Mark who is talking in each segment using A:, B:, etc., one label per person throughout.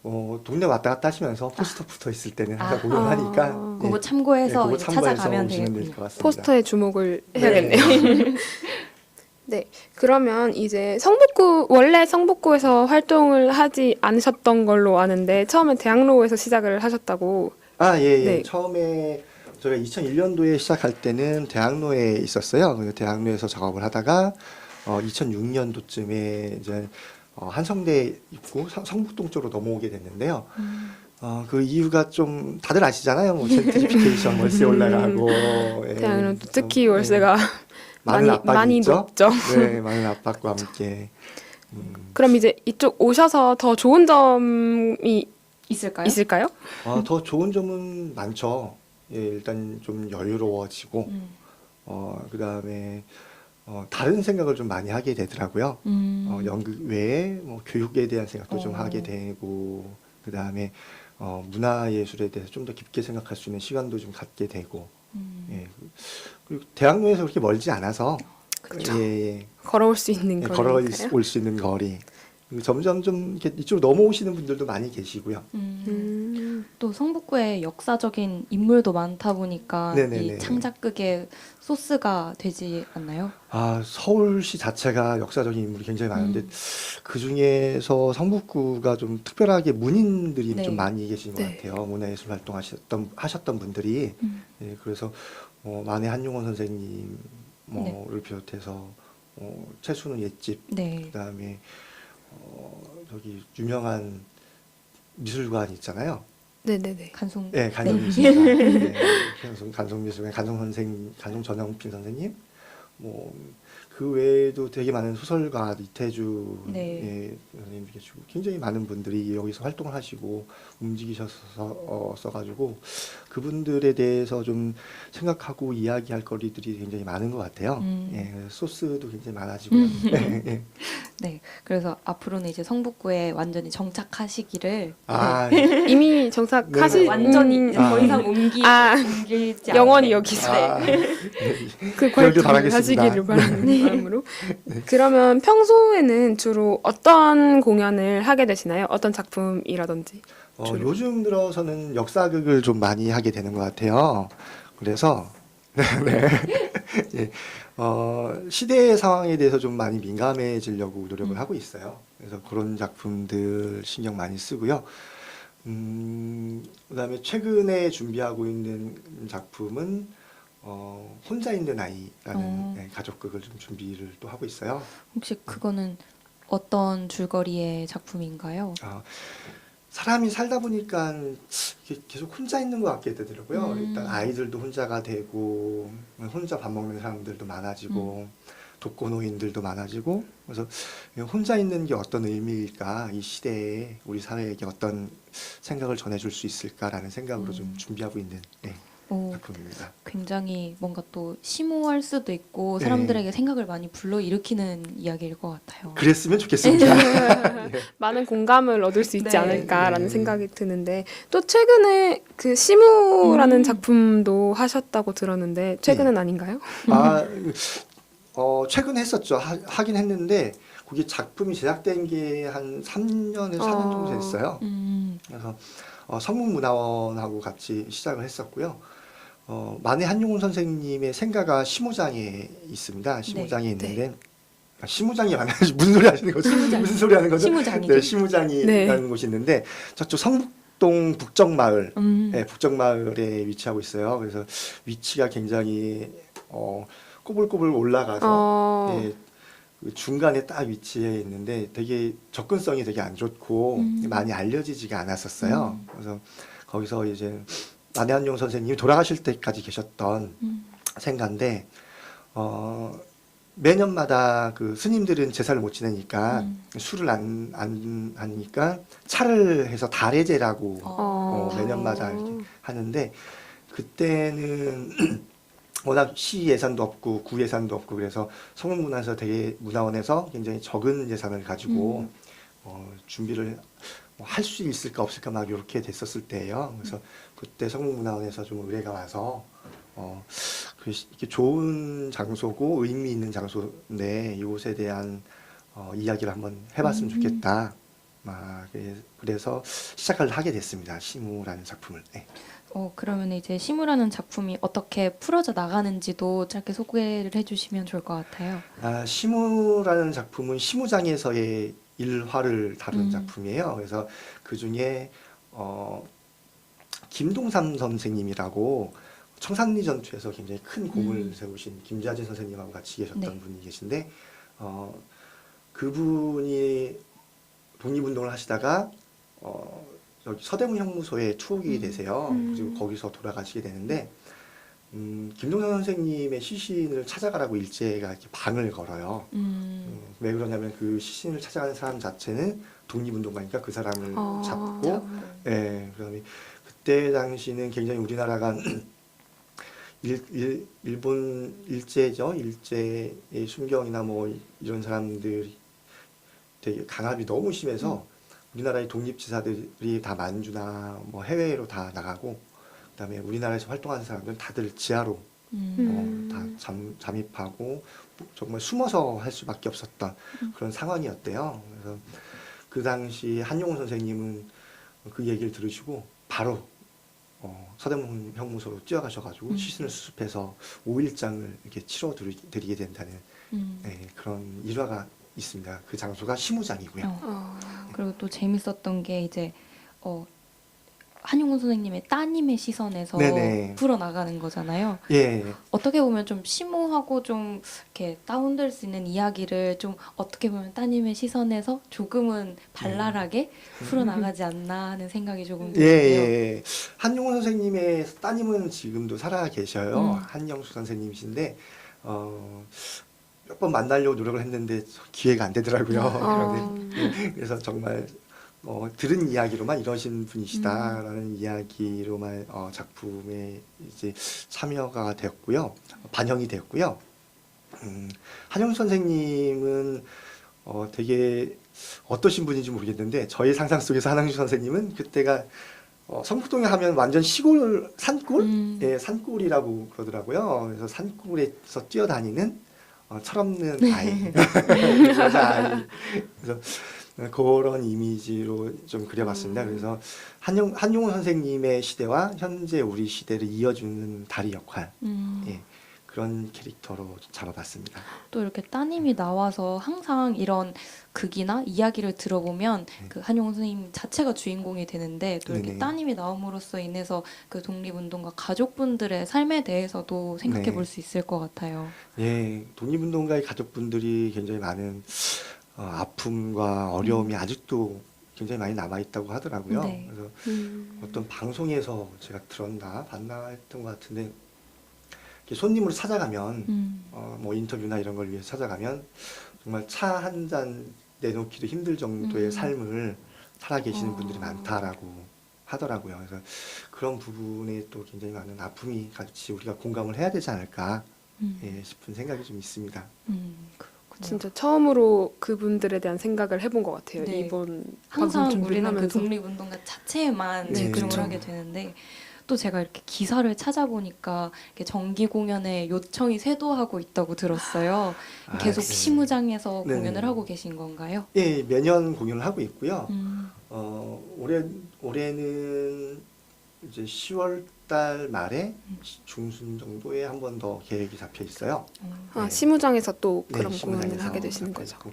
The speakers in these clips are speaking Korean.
A: 동네 왔다 갔다 하시면서 포스터 붙어 있을 때는 항상 공연하니까
B: 그거
A: 예,
B: 참고해서
A: 그거 참고해서
B: 찾아가면
A: 오시면 될
B: 되겠군요.
A: 것 같습니다.
C: 포스터에 주목을
A: 네.
C: 해야겠네요. 네, 그러면 이제 원래 성북구에서 활동을 하지 않으셨던 걸로 아는데 처음엔 대학로에서 시작을 하셨다고.
A: 예.
C: 네.
A: 처음에 저희가 2001년도에 시작할 때는 대학로에 있었어요. 그래서 대학로에서 작업을 하다가 2006년도쯤에 이제 한성대 입구 성북동 쪽으로 넘어오게 됐는데요. 그 이유가 좀 다들 아시잖아요. 뭐 젠트리피케이션 월세 올라가고
C: 대학로도
A: 그래서,
C: 특히 월세가
A: 많은 압박이
C: 많이
A: 있죠.
C: 높죠.
A: 네, 많은 압박과 함께.
C: 그럼 이제 이쪽 오셔서 더 좋은 점이
B: 있을까요?
C: 있을까요?
A: 더 좋은 점은 많죠. 예, 일단 좀 여유로워지고, 그다음에 다른 생각을 좀 많이 하게 되더라고요. 연극 외에 뭐 교육에 대한 생각도 좀 하게 되고, 그다음에 문화예술에 대해서 좀 더 깊게 생각할 수 있는 시간도 좀 갖게 되고, 예. 그리고 대학로에서 그렇게 멀지 않아서,
B: 그렇죠.
A: 예,
C: 걸어올 수 있는 거니까요.
A: 걸어올 수 있는 거리. 그리고 점점 좀 이렇게 이쪽으로 넘어오시는 분들도 많이 계시고요.
B: 또 성북구에 역사적인 인물도 많다 보니까
A: 네네네.
B: 이 창작극의 소스가 되지 않나요?
A: 서울시 자체가 역사적인 인물이 굉장히 많은데 그 중에서 성북구가 좀 특별하게 문인들이
B: 네.
A: 좀 많이 계신 것
C: 네.
A: 같아요. 문화예술 하셨던 분들이. 예, 그래서 만해 한용원 선생님 뭐를 비롯해서 최순우 옛집,
B: 네.
A: 그다음에 저기 유명한 미술관 있잖아요.
C: 네네네.
B: 간송.
A: 네, 간송미술관. 네, 간송미술관, 간송 전영필 선생님. 뭐, 그 외에도 되게 많은 소설가, 이태주
B: 네.
A: 선생님도 계시고, 굉장히 많은 분들이 여기서 활동을 하시고, 써가지고, 그분들에 대해서 좀 생각하고 이야기할 거리들이 굉장히 많은 것 같아요. 예, 소스도 굉장히 많아지고요. 예.
B: 네. 그래서 앞으로는 이제 성북구에 완전히 정착하시기를
C: 이미 정착하시
A: 네.
B: 완전히 이제 더 이상 옮기지
C: 영원히
B: 않게.
C: 여기서
B: 네.
C: 그
A: 그러길
C: 활동을
A: 바라겠습니다.
C: 하시기를 바라는 마음으로. 그러면 평소에는 주로 어떤 공연을 하게 되시나요? 어떤 작품이라든지. 주로.
A: 요즘 들어서는 역사극을 좀 많이 하게 되는 것 같아요. 그래서 예, 시대의 상황에 대해서 좀 많이 민감해지려고 노력을 하고 있어요. 그래서 그런 작품들 신경 많이 쓰고요. 그다음에 최근에 준비하고 있는 작품은 혼자 있는 아이라는 가족극을 좀 준비를 또 하고 있어요.
B: 혹시 그거는 어떤 줄거리의 작품인가요?
A: 사람이 살다 보니까 계속 혼자 있는 것 같게 되더라고요. 일단 아이들도 혼자가 되고 혼자 밥 먹는 사람들도 많아지고 독거노인들도 많아지고 그래서 혼자 있는 게 어떤 의미일까? 이 시대에 우리 사회에게 어떤 생각을 전해줄 수 있을까라는 생각으로 좀 준비하고 있는 작품입니다.
B: 굉장히 뭔가 또 심오할 수도 있고
A: 네.
B: 사람들에게 생각을 많이 불러일으키는 이야기일 것 같아요.
A: 그랬으면 좋겠습니다.
C: 많은 공감을 얻을 수 있지
B: 네.
C: 않을까라는 생각이 드는데 또 최근에 그 시무라는 작품도 하셨다고 들었는데 최근은 아닌가요?
A: 최근에 했었죠. 하긴 했는데 그게 작품이 제작된 게 한 3년에서 4년 정도 됐어요. 그래서 성북문화원하고 같이 시작을 했었고요. 만해 한용운 선생님의 생가가 심우장에 있습니다. 심우장에 있는데 심우장이 아니라 무슨 소리 하시는 거죠? 무슨 소리 하는 거죠?
B: 심우장이죠.
A: 네, 심우장이라는 곳이 있는데 저쪽 성북동 북정마을, 북정마을에 위치하고 있어요. 그래서 위치가 굉장히 꼬불꼬불 올라가서 그 중간에 딱 위치해 있는데 되게 접근성이 되게 안 좋고 많이 알려지지가 않았었어요. 그래서 거기서 이제 만해 한용 선생님이 돌아가실 때까지 계셨던 생가인데 매년마다 그 스님들은 제사를 못 지내니까 술을 안 하니까 차를 해서 달해제라고 매년마다 이렇게 하는데 그때는 워낙 시 예산도 없고 구 예산도 없고 그래서 성북문화원에서 굉장히 적은 예산을 가지고 준비를 할 수 있을까 없을까 막 이렇게 됐었을 때예요. 그래서 그때 성북문화원에서 좀 의뢰가 와서 이렇게 좋은 장소고 의미 있는 장소인데 이곳에 대한 이야기를 한번 해봤으면 좋겠다. 그래서 시작을 하게 됐습니다. 시무라는 작품을. 네.
B: 그러면 이제 시무라는 작품이 어떻게 풀어져 나가는지도 짧게 소개를 해주시면 좋을 것 같아요.
A: 시무라는 작품은 시무장에서의 일화를 다룬 작품이에요. 그래서 그 중에 김동삼 선생님이라고 청산리 전투에서 굉장히 큰 공을 세우신 김자진 선생님하고 같이 계셨던
B: 네.
A: 분이 계신데 그분이 독립운동을 하시다가 여기 서대문 형무소에 투옥이 되세요. 그리고 거기서 돌아가시게 되는데 김동삼 선생님의 시신을 찾아가라고 일제가 이렇게 방을 걸어요. 왜 그러냐면 그 시신을 찾아가는 사람 자체는 독립운동가니까 그 사람을 잡고, 예, 그다음에 그때 당시는 굉장히 우리나라가 일본 일제죠. 일제의 순경이나 뭐 이런 사람들이 되게 강압이 너무 심해서 우리나라의 독립지사들이 다 만주나 뭐 해외로 다 나가고, 그다음에 우리나라에서 활동하는 사람들은 다들 지하로 다 잠입하고 정말 숨어서 할 수밖에 없었던 그런 상황이었대요. 그래서 그 당시 한용운 선생님은 그 얘기를 들으시고 바로 서대문 형무소로 뛰어가셔가지고 시신을 수습해서 5일장을 이렇게 치러드리게 된다는 네, 그런 일화가 있습니다. 그 장소가 시무장이고요.
B: 그리고 또 재밌었던 게 이제 한용운 선생님의 따님의 시선에서
A: 네네.
B: 풀어나가는 거잖아요.
A: 예.
B: 어떻게 보면 좀 심오하고 좀 이렇게 다운될 수 있는 이야기를 좀 어떻게 보면 따님의 시선에서 조금은 발랄하게 풀어나가지 않나 하는 생각이 조금
A: 예,
B: 드는데요.
A: 예. 한용운 선생님의 따님은 지금도 살아 계셔요. 한영수 선생님이신데 몇 번 만나려고 노력을 했는데 기회가 안 되더라고요. 그래서 정말 들은 이야기로만 이러신 분이시다라는 이야기로만 작품에 이제 참여가 되었고요, 반영이 되었고요. 한영 선생님은 되게 어떠신 분인지 모르겠는데 저희 상상 속에서 한영수 선생님은 그때가 성북동에 하면 완전 시골 산골, 예, 산골이라고 그러더라고요. 그래서 산골에서 뛰어다니는 철없는 아이, 여자 아이. 그래서 그런 이미지로 좀 그려봤습니다. 그래서 한용운 선생님의 시대와 현재 우리 시대를 이어주는 다리 역할, 예, 그런 캐릭터로 잡아봤습니다.
B: 또 이렇게 따님이 나와서 항상 이런 극이나 이야기를 들어보면 그 한용운 선생님 자체가 주인공이 되는데 또 이렇게
A: 네네.
B: 따님이 나옴으로써 인해서 그 독립운동가 가족분들의 삶에 대해서도 생각해
A: 네.
B: 볼 수 있을 것 같아요.
A: 예, 독립운동가의 가족분들이 굉장히 많은 아픔과 어려움이 아직도 굉장히 많이 남아있다고 하더라고요.
B: 네.
A: 그래서 어떤 방송에서 제가 봤나 했던 것 같은데, 이렇게 손님으로 찾아가면, 뭐 인터뷰나 이런 걸 위해서 찾아가면, 정말 차 한 잔 내놓기도 힘들 정도의 삶을 살아계시는 분들이 많다라고 하더라고요. 그래서 그런 부분에 또 굉장히 많은 아픔이 같이 우리가 공감을 해야 되지 않을까 예, 싶은 생각이 좀 있습니다.
B: 그렇군요.
C: 진짜 처음으로 그분들에 대한 생각을 해본 것 같아요.
B: 네.
C: 이번
B: 항상
C: 방송 준비를
B: 우리는 그
C: 하면서.
B: 독립운동가 자체에만
A: 네,
B: 집중을
A: 그쵸.
B: 하게 되는데 또 제가 이렇게 기사를 찾아보니까 이렇게 정기 공연에 요청이 쇄도하고 있다고 들었어요. 계속
A: 네.
B: 시무장에서
A: 네.
B: 공연을 하고 계신 건가요?
A: 예, 매년 공연을 하고 있고요.
B: 음.
A: 올해는 이제 10월 달 말에 중순 정도에 한 번 더 계획이 잡혀 있어요. 네.
C: 시무장에서 또
A: 네,
C: 그런
A: 시무장에서
C: 공연을 하게 되시는
A: 잡혀
C: 거죠.
A: 있고,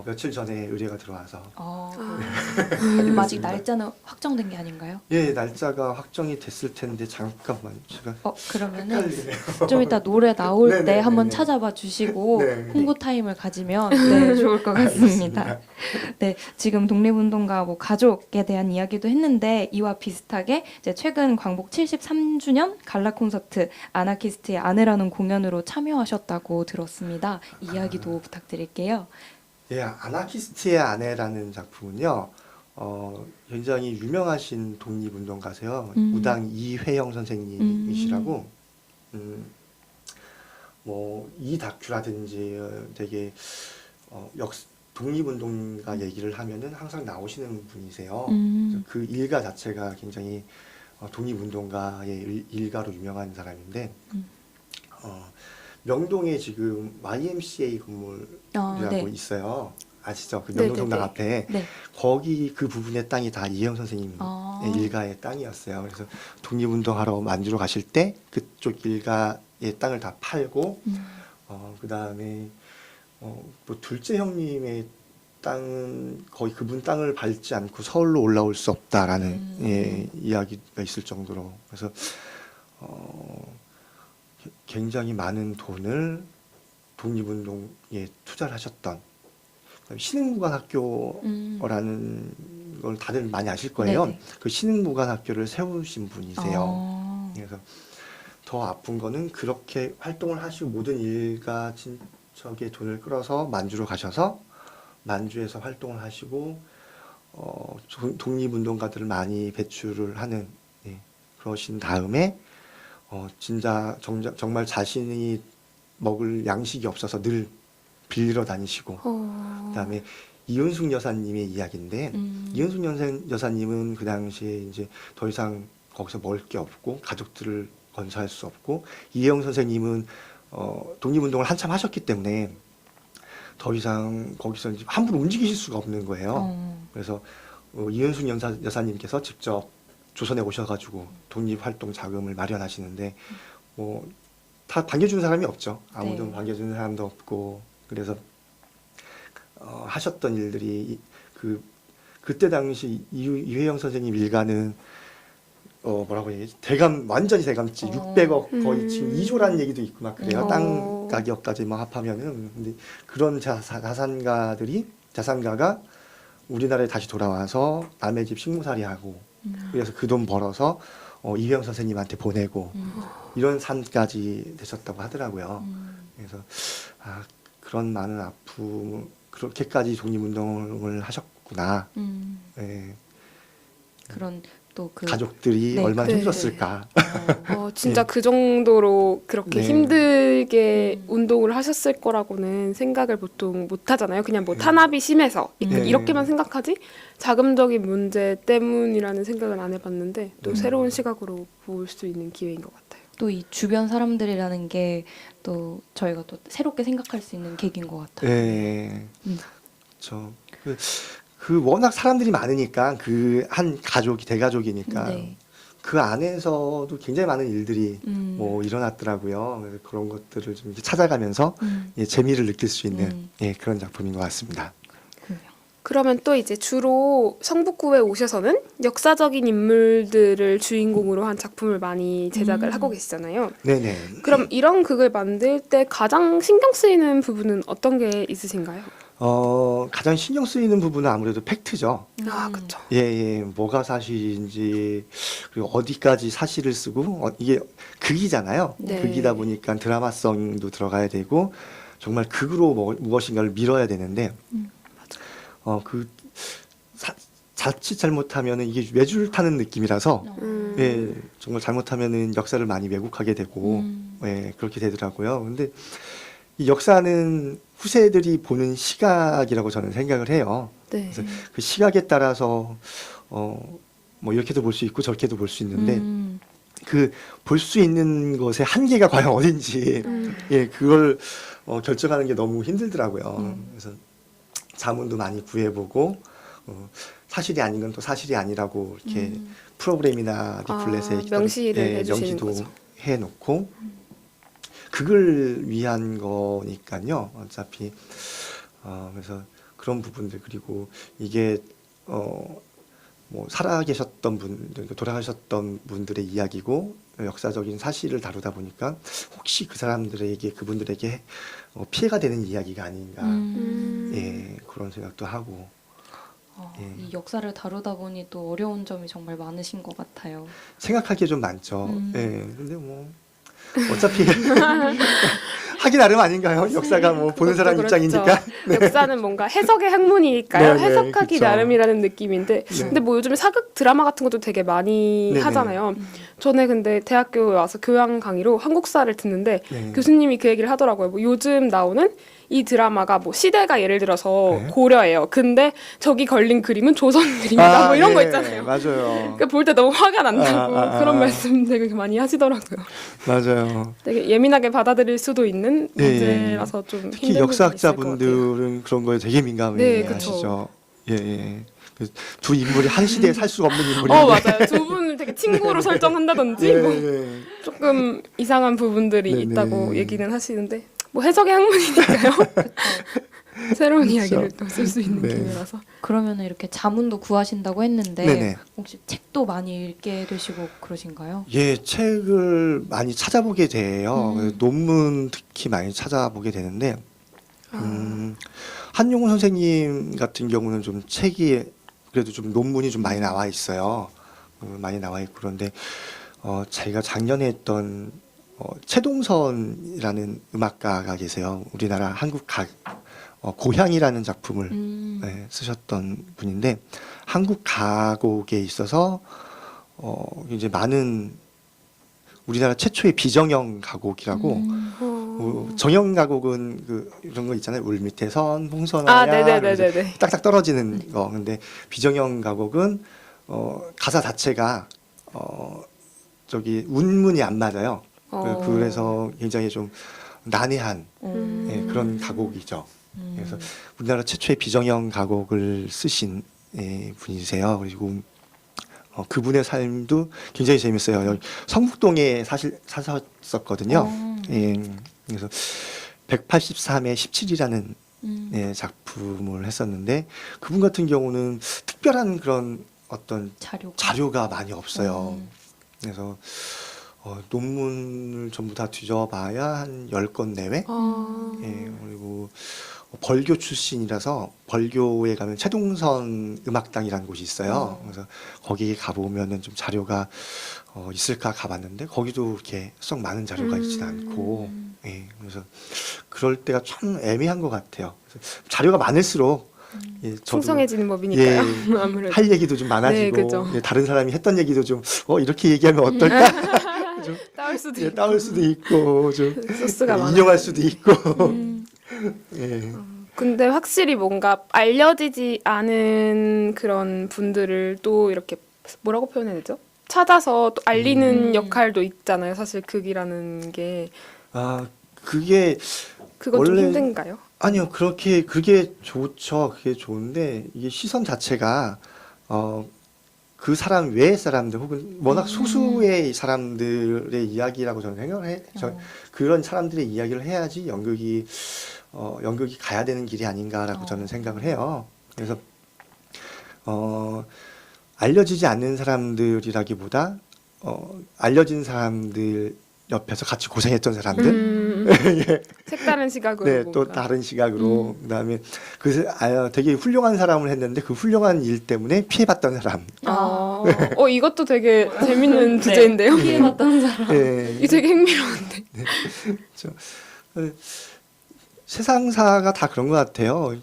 A: 며칠 전에 의뢰가 들어와서
B: 그럼 아직
A: 됐습니다.
B: 날짜는 확정된 게 아닌가요?
A: 예, 날짜가 확정이 됐을 텐데 잠깐만 제가
B: 그러면은
A: 헷갈리네요.
B: 좀 이따 노래 나올 때
A: 네네네네.
B: 한번 찾아봐 주시고
A: 네.
B: 홍보 타임을 가지면 네, 좋을 것 같습니다.
A: 알겠습니다.
B: 네, 지금 독립운동가 뭐 가족에 대한 이야기도 했는데 이와 비슷하게 이제 최근 광복 73주년 갈라 콘서트 아나키스트의 아내라는 공연으로 참여하셨다고 들었습니다. 이야기도 부탁드릴게요.
A: 예, 아나키스트의 아내라는 작품은요, 굉장히 유명하신 독립운동가세요. 무당 이회영 선생님이시라고, 뭐, 이 다큐라든지 되게, 독립운동가 얘기를 하면은 항상 나오시는 분이세요. 그래서 그 일가 자체가 굉장히 독립운동가의 일가로 유명한 사람인데, 명동에 지금 YMCA 건물이라고
B: 네.
A: 있어요. 아시죠? 그
C: 네네네.
A: 명동성당 앞에
B: 네.
A: 거기 그 부분의 땅이 다 이혜영 선생님의
B: 아.
A: 일가의 땅이었어요. 그래서 독립운동하러 만주로 가실 때 그쪽 일가의 땅을 다 팔고 그다음에 뭐 둘째 형님의 땅은 거의 그분 땅을 밟지 않고 서울로 올라올 수 없다라는 예, 이야기가 있을 정도로 그래서 굉장히 많은 돈을 독립운동에 투자를 하셨던 신흥무관학교라는 걸 다들 많이 아실 거예요.
B: 네네.
A: 그 신흥무관학교를 세우신 분이세요.
B: 아.
A: 그래서 더 아픈 거는 그렇게 활동을 하시고 모든 일가 친척의 돈을 끌어서 만주로 가셔서 만주에서 활동을 하시고 독립운동가들을 많이 배출을 하는 예, 그러신 다음에 진짜 정말 자신이 먹을 양식이 없어서 늘 빌리러 다니시고 그다음에 이윤숙 여사님의 이야기인데 이윤숙 여사님은 그 당시에 이제 더 이상 거기서 먹을 게 없고 가족들을 건사할 수 없고 이혜영 선생님은 독립운동을 한참 하셨기 때문에 더 이상 거기서 이제 함부로 움직이실 수가 없는 거예요. 그래서 이윤숙 여사님께서 직접 조선에 오셔가지고 독립활동 자금을 마련하시는데 뭐 다 반겨주는 사람이 없죠. 아무도
B: 네.
A: 반겨주는 사람도 없고 그래서 하셨던 일들이 그때 당시 이회영 선생님 일가는 뭐라고 얘기하지? 완전히 대감지 600억 거의 지금 2조라는 얘기도 있고 막 그래요. 땅 가격까지 막 합하면은 근데 그런 자산가가 우리나라에 다시 돌아와서 남의 집 식무살이하고 그래서 그 돈 벌어서 이회영 선생님한테 보내고 이런 삶까지 되셨다고 하더라고요. 그래서 그런 많은 아픔 그렇게까지 독립운동을 하셨구나. 예.
B: 그런 또 그
A: 가족들이
B: 네.
A: 얼마나
C: 네.
A: 힘들었을까.
C: 진짜 그 정도로 그렇게
A: 네.
C: 힘들게 운동을 하셨을 거라고는 생각을 보통 못 하잖아요. 그냥 뭐 탄압이 심해서
A: 네.
C: 이렇게만 생각하지 자금적인 문제 때문이라는 생각은 안 해봤는데 또 새로운 시각으로 볼 수 있는 기회인 것 같아요.
B: 또 이 주변 사람들이라는 게 또 저희가 또 새롭게 생각할 수 있는 계기인 것 같아요.
A: 네. 그 워낙 사람들이 많으니까 그 한 가족이 대가족이니까
B: 네.
A: 그 안에서도 굉장히 많은 일들이
B: 음.
A: 뭐 일어났더라고요. 그래서 그런 것들을 좀 이렇게 찾아가면서 예, 재미를 느낄 수 있는 예, 그런 작품인 것 같습니다.
C: 그러면 또 이제 주로 성북구에 오셔서는 역사적인 인물들을 주인공으로 한 작품을 많이 제작을 하고 계시잖아요.
A: 네네.
C: 그럼 이런 극을 만들 때 가장 신경 쓰이는 부분은 어떤 게 있으신가요?
A: 가장 신경 쓰이는 부분은 아무래도 팩트죠.
C: 아, 그렇죠.
A: 예, 뭐가 사실인지, 그리고 어디까지 사실을 쓰고, 이게 극이잖아요.
C: 네.
A: 극이다 보니까 드라마성도 들어가야 되고, 정말 극으로 무엇인가를 밀어야 되는데, 자칫 잘못하면은 이게 외줄 타는 느낌이라서, 예, 정말 잘못하면은 역사를 많이 왜곡하게 되고, 예, 그렇게 되더라고요. 근데 이 역사는 후세들이 보는 시각이라고 저는 생각을 해요.
C: 네.
A: 그래서 그 시각에 따라서 뭐 이렇게도 볼 수 있고 저렇게도 볼 수 있는데 그 볼 수 있는 것의 한계가 과연 어딘지 예 그걸 결정하는 게 너무 힘들더라고요. 그래서 자문도 많이 구해보고 사실이 아닌 건 또 사실이 아니라고 이렇게 프로그램이나 리플렛에
C: 명시를
A: 예,
C: 해주시는
A: 명시도
C: 거죠.
A: 해놓고 그걸 위한 거니까요. 어차피 그래서 그런 부분들 그리고 이게 뭐 살아계셨던 분들 돌아가셨던 분들의 이야기고 역사적인 사실을 다루다 보니까 혹시 그 사람들에게 그분들에게 피해가 되는 이야기가 아닌가 예 그런 생각도 하고 예.
B: 이 역사를 다루다 보니 또 어려운 점이 정말 많으신 것 같아요.
A: 생각할 게 좀 많죠. 예 근데 뭐 어차피 하기 나름 아닌가요? 역사가 뭐 보는 사람
C: 그것도
A: 입장이니까.
C: 그렇죠. 역사는 뭔가 해석의 학문이니까요.
A: 네, 네,
C: 해석하기
A: 그쵸.
C: 나름이라는 느낌인데
A: 네.
C: 근데 뭐 요즘에 사극 드라마 같은 것도 되게 많이
A: 네네.
C: 하잖아요. 전에 근데 대학교에 와서 교양 강의로 한국사를 듣는데
A: 네.
C: 교수님이 그 얘기를 하더라고요. 뭐 요즘 나오는 이 드라마가 뭐 시대가 예를 들어서
A: 네.
C: 고려예요. 근데 저기 걸린 그림은 조선 그림이다. 뭐 이런 거
A: 예,
C: 있잖아요.
A: 맞아요.
C: 볼 때 너무 화가 난다고 그런
A: 아.
C: 말씀 되게 많이 하시더라고요.
A: 맞아요.
C: 되게 예민하게 받아들일 수도 있는
A: 예,
C: 문제라서 좀
A: 특히
C: 힘든 부분이 있을 것 같아요.
A: 역사학자분들은 그런 거에 되게 민감해
C: 네, 그쵸.
A: 하시죠. 예, 예. 그두 인물이 한 시대에 살 수가 없는 인물인데.
C: 맞아요. 두 분을 되게 친구로 설정한다든지
A: 예,
C: 뭐
A: 예.
C: 조금 이상한 부분들이
A: 네네.
C: 있다고 얘기는 하시는데 뭐 해석의 학문이니까요. 새로운
A: 그쵸.
C: 이야기를 또 쓸 수 있는
A: 네.
C: 기회라서.
B: 그러면 이렇게 자문도 구하신다고 했는데
A: 네네.
B: 혹시 책도 많이 읽게 되시고 그러신가요?
A: 예, 책을 많이 찾아보게 돼요. 논문 특히 많이 찾아보게 되는데, 한용운 선생님 같은 경우는 좀 책이 그래도 좀 논문이 좀 많이 나와 있어요. 많이 나와 있고 그런데 제가 작년에 했던 최동선이라는 음악가가 계세요. 우리나라 한국 고향이라는 작품을 네, 쓰셨던 분인데 한국 가곡에 있어서 이제 많은 우리나라 최초의 비정형 가곡이라고 정형 가곡은 이런 거 있잖아요. 울 밑에 선, 홍선아야
C: 네네네네.
A: 딱딱 떨어지는 거. 근데 비정형 가곡은 가사 자체가 저기 운문이 안 맞아요. 그래서 굉장히 좀 난해한 예, 그런 가곡이죠. 그래서 우리나라 최초의 비정형 가곡을 쓰신 분이세요. 그리고 그분의 삶도 굉장히 재밌어요. 여기 성북동에 사셨었거든요. 예, 그래서 183에 17이라는 예, 작품을 했었는데 그분 같은 경우는 특별한 그런 어떤 자료가 많이 없어요. 그래서 논문을 전부 다 뒤져봐야 한 10권 내외? 예, 그리고 벌교 출신이라서 벌교에 가면 최동선 음악당이라는 곳이 있어요. 그래서 거기 가보면은 좀 자료가 있을까 가봤는데 거기도 이렇게 썩 많은 자료가 있지는 않고, 예, 그래서 그럴 때가 참 애매한 것 같아요. 그래서 자료가 많을수록 예, 저도
C: 풍성해지는 법이니까요. 아무래도.
A: 할 얘기도 좀 많아지고
C: 네, 그죠.
A: 예, 다른 사람이 했던 얘기도 좀 이렇게 얘기하면 어떨까? 좀
C: 따올 수도
A: 예,
C: 있고.
A: 따올 수도 있고 좀
C: 소스가 많아요.
A: 인용할 수도 있고. 예.
C: 근데 확실히 뭔가 알려지지 않은 그런 분들을 또 이렇게 뭐라고 표현해야 되죠? 찾아서 또 알리는 역할도 있잖아요. 사실 극이라는 게.
A: 아, 그게
C: 그건 좀
A: 원래-
C: 힘든가요?
A: 아니요. 그게 좋죠. 그게 좋은데 이게 시선 자체가 그 사람 외의 사람들 혹은 워낙 소수의 사람들의 이야기라고 저는 생각을 해요. 그런 사람들의 이야기를 해야지 연극이 가야 되는 길이 아닌가라고 저는 생각을 해요. 그래서 알려지지 않는 사람들이라기보다 알려진 사람들 옆에서 같이 고생했던 사람들,
C: 색다른 시각으로
A: 네, 또
C: 뭔가.
A: 다른 시각으로 그다음에 되게 훌륭한 사람을 했는데 그 훌륭한 일 때문에 피해봤던 사람.
C: 이것도 되게 재밌는 주제인데요.
B: 피해봤던 사람.
A: 예,
C: 이 되게 흥미로운데.
A: 세상사가 다 그런 것 같아요.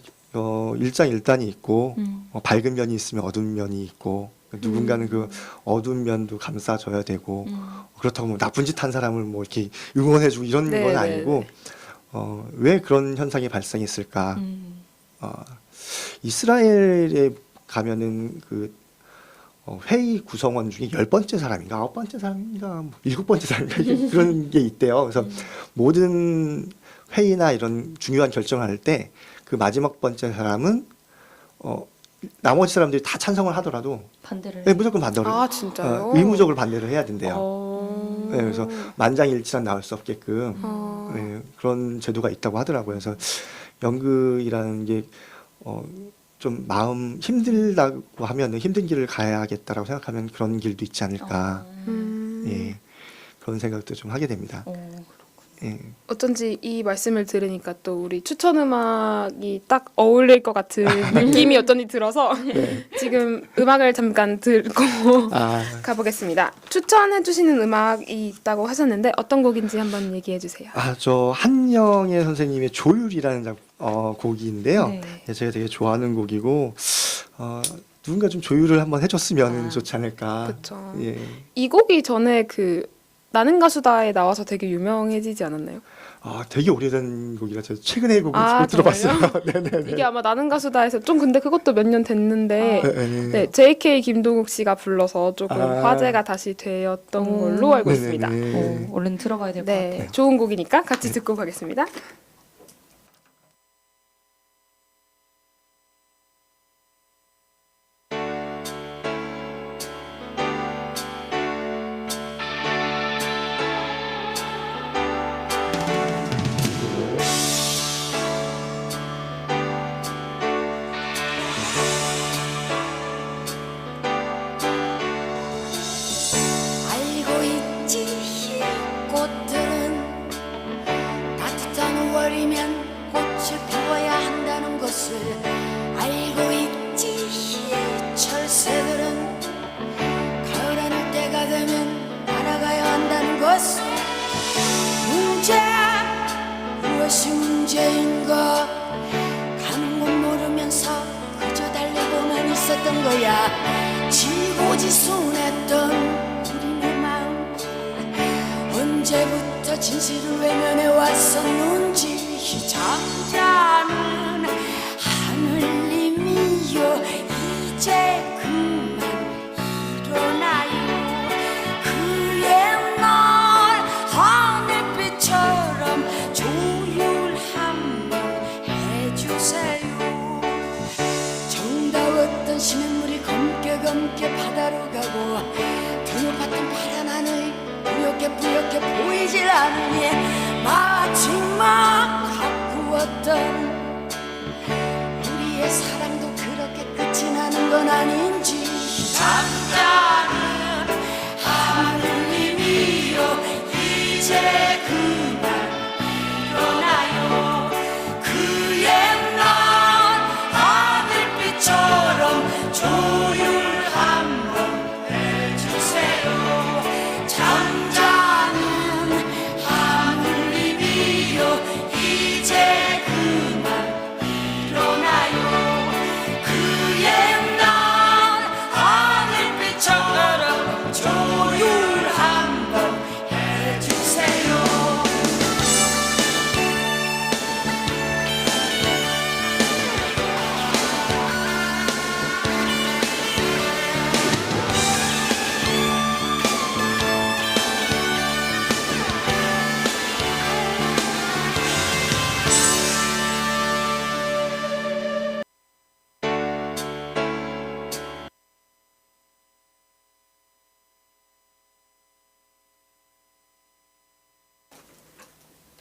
A: 일장일단이 있고 밝은 면이 있으면 어두운 면이 있고 누군가는 그 어두운 면도 감싸줘야 되고 그렇다고 뭐 나쁜 짓 한 사람을 뭐 이렇게 응원해주고 이런
C: 네,
A: 건
C: 네,
A: 아니고 왜 그런 현상이 발생했을까? 이스라엘에 가면은 그 회의 구성원 중에 10번째 사람인가 9번째 사람인가 뭐 7번째 사람인가 그런 게 있대요. 그래서 모든 회의나 이런 중요한 결정을 할 때 그 마지막 번째 사람은 나머지 사람들이 다 찬성을 하더라도
B: 반대를.
A: 네, 무조건 반대를
C: 진짜요?
A: 의무적으로 반대를 해야 된대요. 네, 그래서 만장일치란 나올 수 없게끔 네, 그런 제도가 있다고 하더라고요. 그래서 연극이라는 게 좀 마음 힘들다고 하면 힘든 길을 가야겠다라고 생각하면 그런 길도 있지 않을까. 예, 그런 생각도 좀 하게 됩니다. 예.
C: 어쩐지 이 말씀을 들으니까 또 우리 추천 음악이 딱 어울릴 것 같은 느낌이 어쩐지 들어서
A: 네.
C: 지금 음악을 잠깐 듣고 가보겠습니다. 추천해 주시는 음악이 있다고 하셨는데 어떤 곡인지 한번 얘기해 주세요.
A: 저 한영애 선생님의 조율이라는 곡인데요.
B: 네.
A: 제가 되게 좋아하는 곡이고 누군가 좀 조율을 한번 해줬으면 좋지 않을까.
C: 그렇죠.
A: 예.
C: 이 곡이 전에 그 나는 가수다에 나와서 되게 유명해지지 않았나요?
A: 되게 오래된 곡이라 저 최근에 곡을
C: 아,
A: 들어봤어요. 네네네.
C: 이게 아마 나는 가수다에서 좀 근데 그것도 몇 년 됐는데
A: 네.
C: 네, JK 김동욱 씨가 불러서 조금
A: 아.
C: 화제가 다시 되었던 걸로 알고 있습니다.
A: 네네네.
B: 얼른 들어가야 될 것
C: 네,
B: 같아요.
C: 좋은 곡이니까 같이 듣고 가겠습니다.
D: 알고 있지 꽃들은 따뜻한 5월이면 꽃이 피워야 한다는 것을 알고 있지 철새들은 가을 하늘 때가 되면 날아가야 한다는 것을 문제야 무엇이 문제인가 가는 곳 모르면서 그저 달리고만 있었던 거야 지고지순했던 우리네 마음 언제부터 진실을 외면해 왔었는지 잠자는 하늘님이여 이제 그만 일어나요 그의 날 하늘빛처럼 조율 한번 해주세요 정다웠던 시냇물이 검게 바다로 가고 드높았던 파란 하늘 뿌옇게 보이질 않으니 마지막 가꾸었던 우리의 사랑도 그렇게 끝이 나는 건 아닌지 잠자는 하늘님이여 이제 그만 일어나요 그의 날 하늘빛처럼 조율 한번 해주세요 잠자는 하늘님이여 이제 그만 일어나요 그의 날 하늘빛처럼 조율 한번 해주세요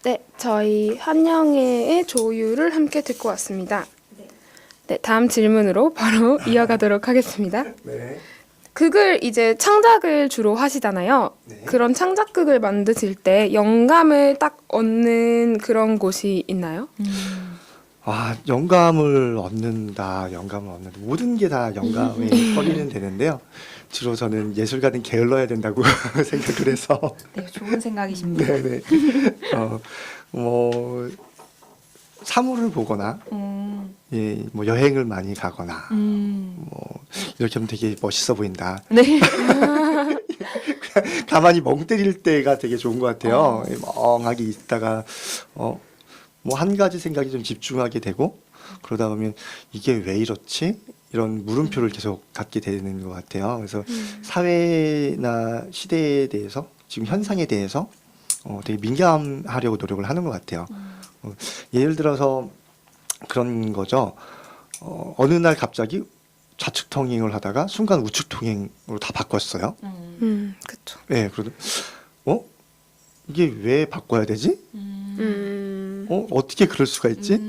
C: 네, 저희 한영애의 조율을 함께 듣고 왔습니다. 네, 다음 질문으로 바로 이어가도록 하겠습니다.
A: 네.
C: 극을 이제 창작을 주로 하시잖아요.
A: 네.
C: 그런 창작극을 만드실 때 영감을 딱 얻는 그런 곳이 있나요?
A: 영감을 얻는다. 모든 게 다 영감의 거리는 되는데요. 주로 저는 예술가는 게을러야 된다고 생각을 해서.
B: 네, 좋은 생각이십니다.
A: 네네. 사물을 보거나, 예, 뭐 여행을 많이 가거나, 뭐 이렇게 하면 되게 멋있어 보인다.
B: 네.
A: 가만히 멍 때릴 때가 되게 좋은 것 같아요. 멍하게 있다가 뭐 한 가지 생각이 좀 집중하게 되고 그러다 보면 이게 왜 이렇지? 이런 물음표를 계속 갖게 되는 것 같아요. 그래서 사회나 시대에 대해서 지금 현상에 대해서 되게 민감하려고 노력을 하는 것 같아요. 예를 들어서 그런 거죠. 어느 날 갑자기 좌측 통행을 하다가 순간 우측 통행으로 다 바꿨어요.
C: 그렇죠.
A: 네, 그러다 이게 왜 바꿔야 되지? 어떻게 그럴 수가 있지?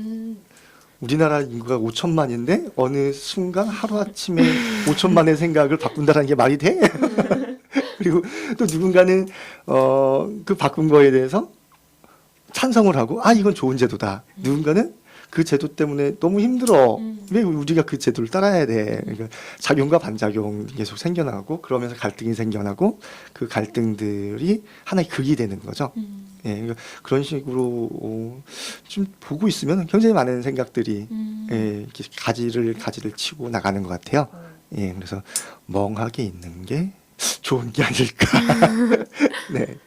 A: 우리나라 인구가 5천만인데 어느 순간 하루아침에 5천만의 생각을 바꾼다는 게 말이 돼? 그리고 또 누군가는 그 바꾼 거에 대해서 찬성을 하고 이건 좋은 제도다. 누군가는 그 제도 때문에 너무 힘들어. 왜 우리가 그 제도를 따라야 돼? 그러니까 작용과 반작용 계속 생겨나고 그러면서 갈등이 생겨나고 그 갈등들이 하나의 극이 되는 거죠. 예, 그러니까 그런 식으로 좀 보고 있으면 굉장히 많은 생각들이 이렇게 가지를 치고 나가는 것 같아요. 예, 그래서 멍하게 있는 게 좋은 게 아닐까. 네.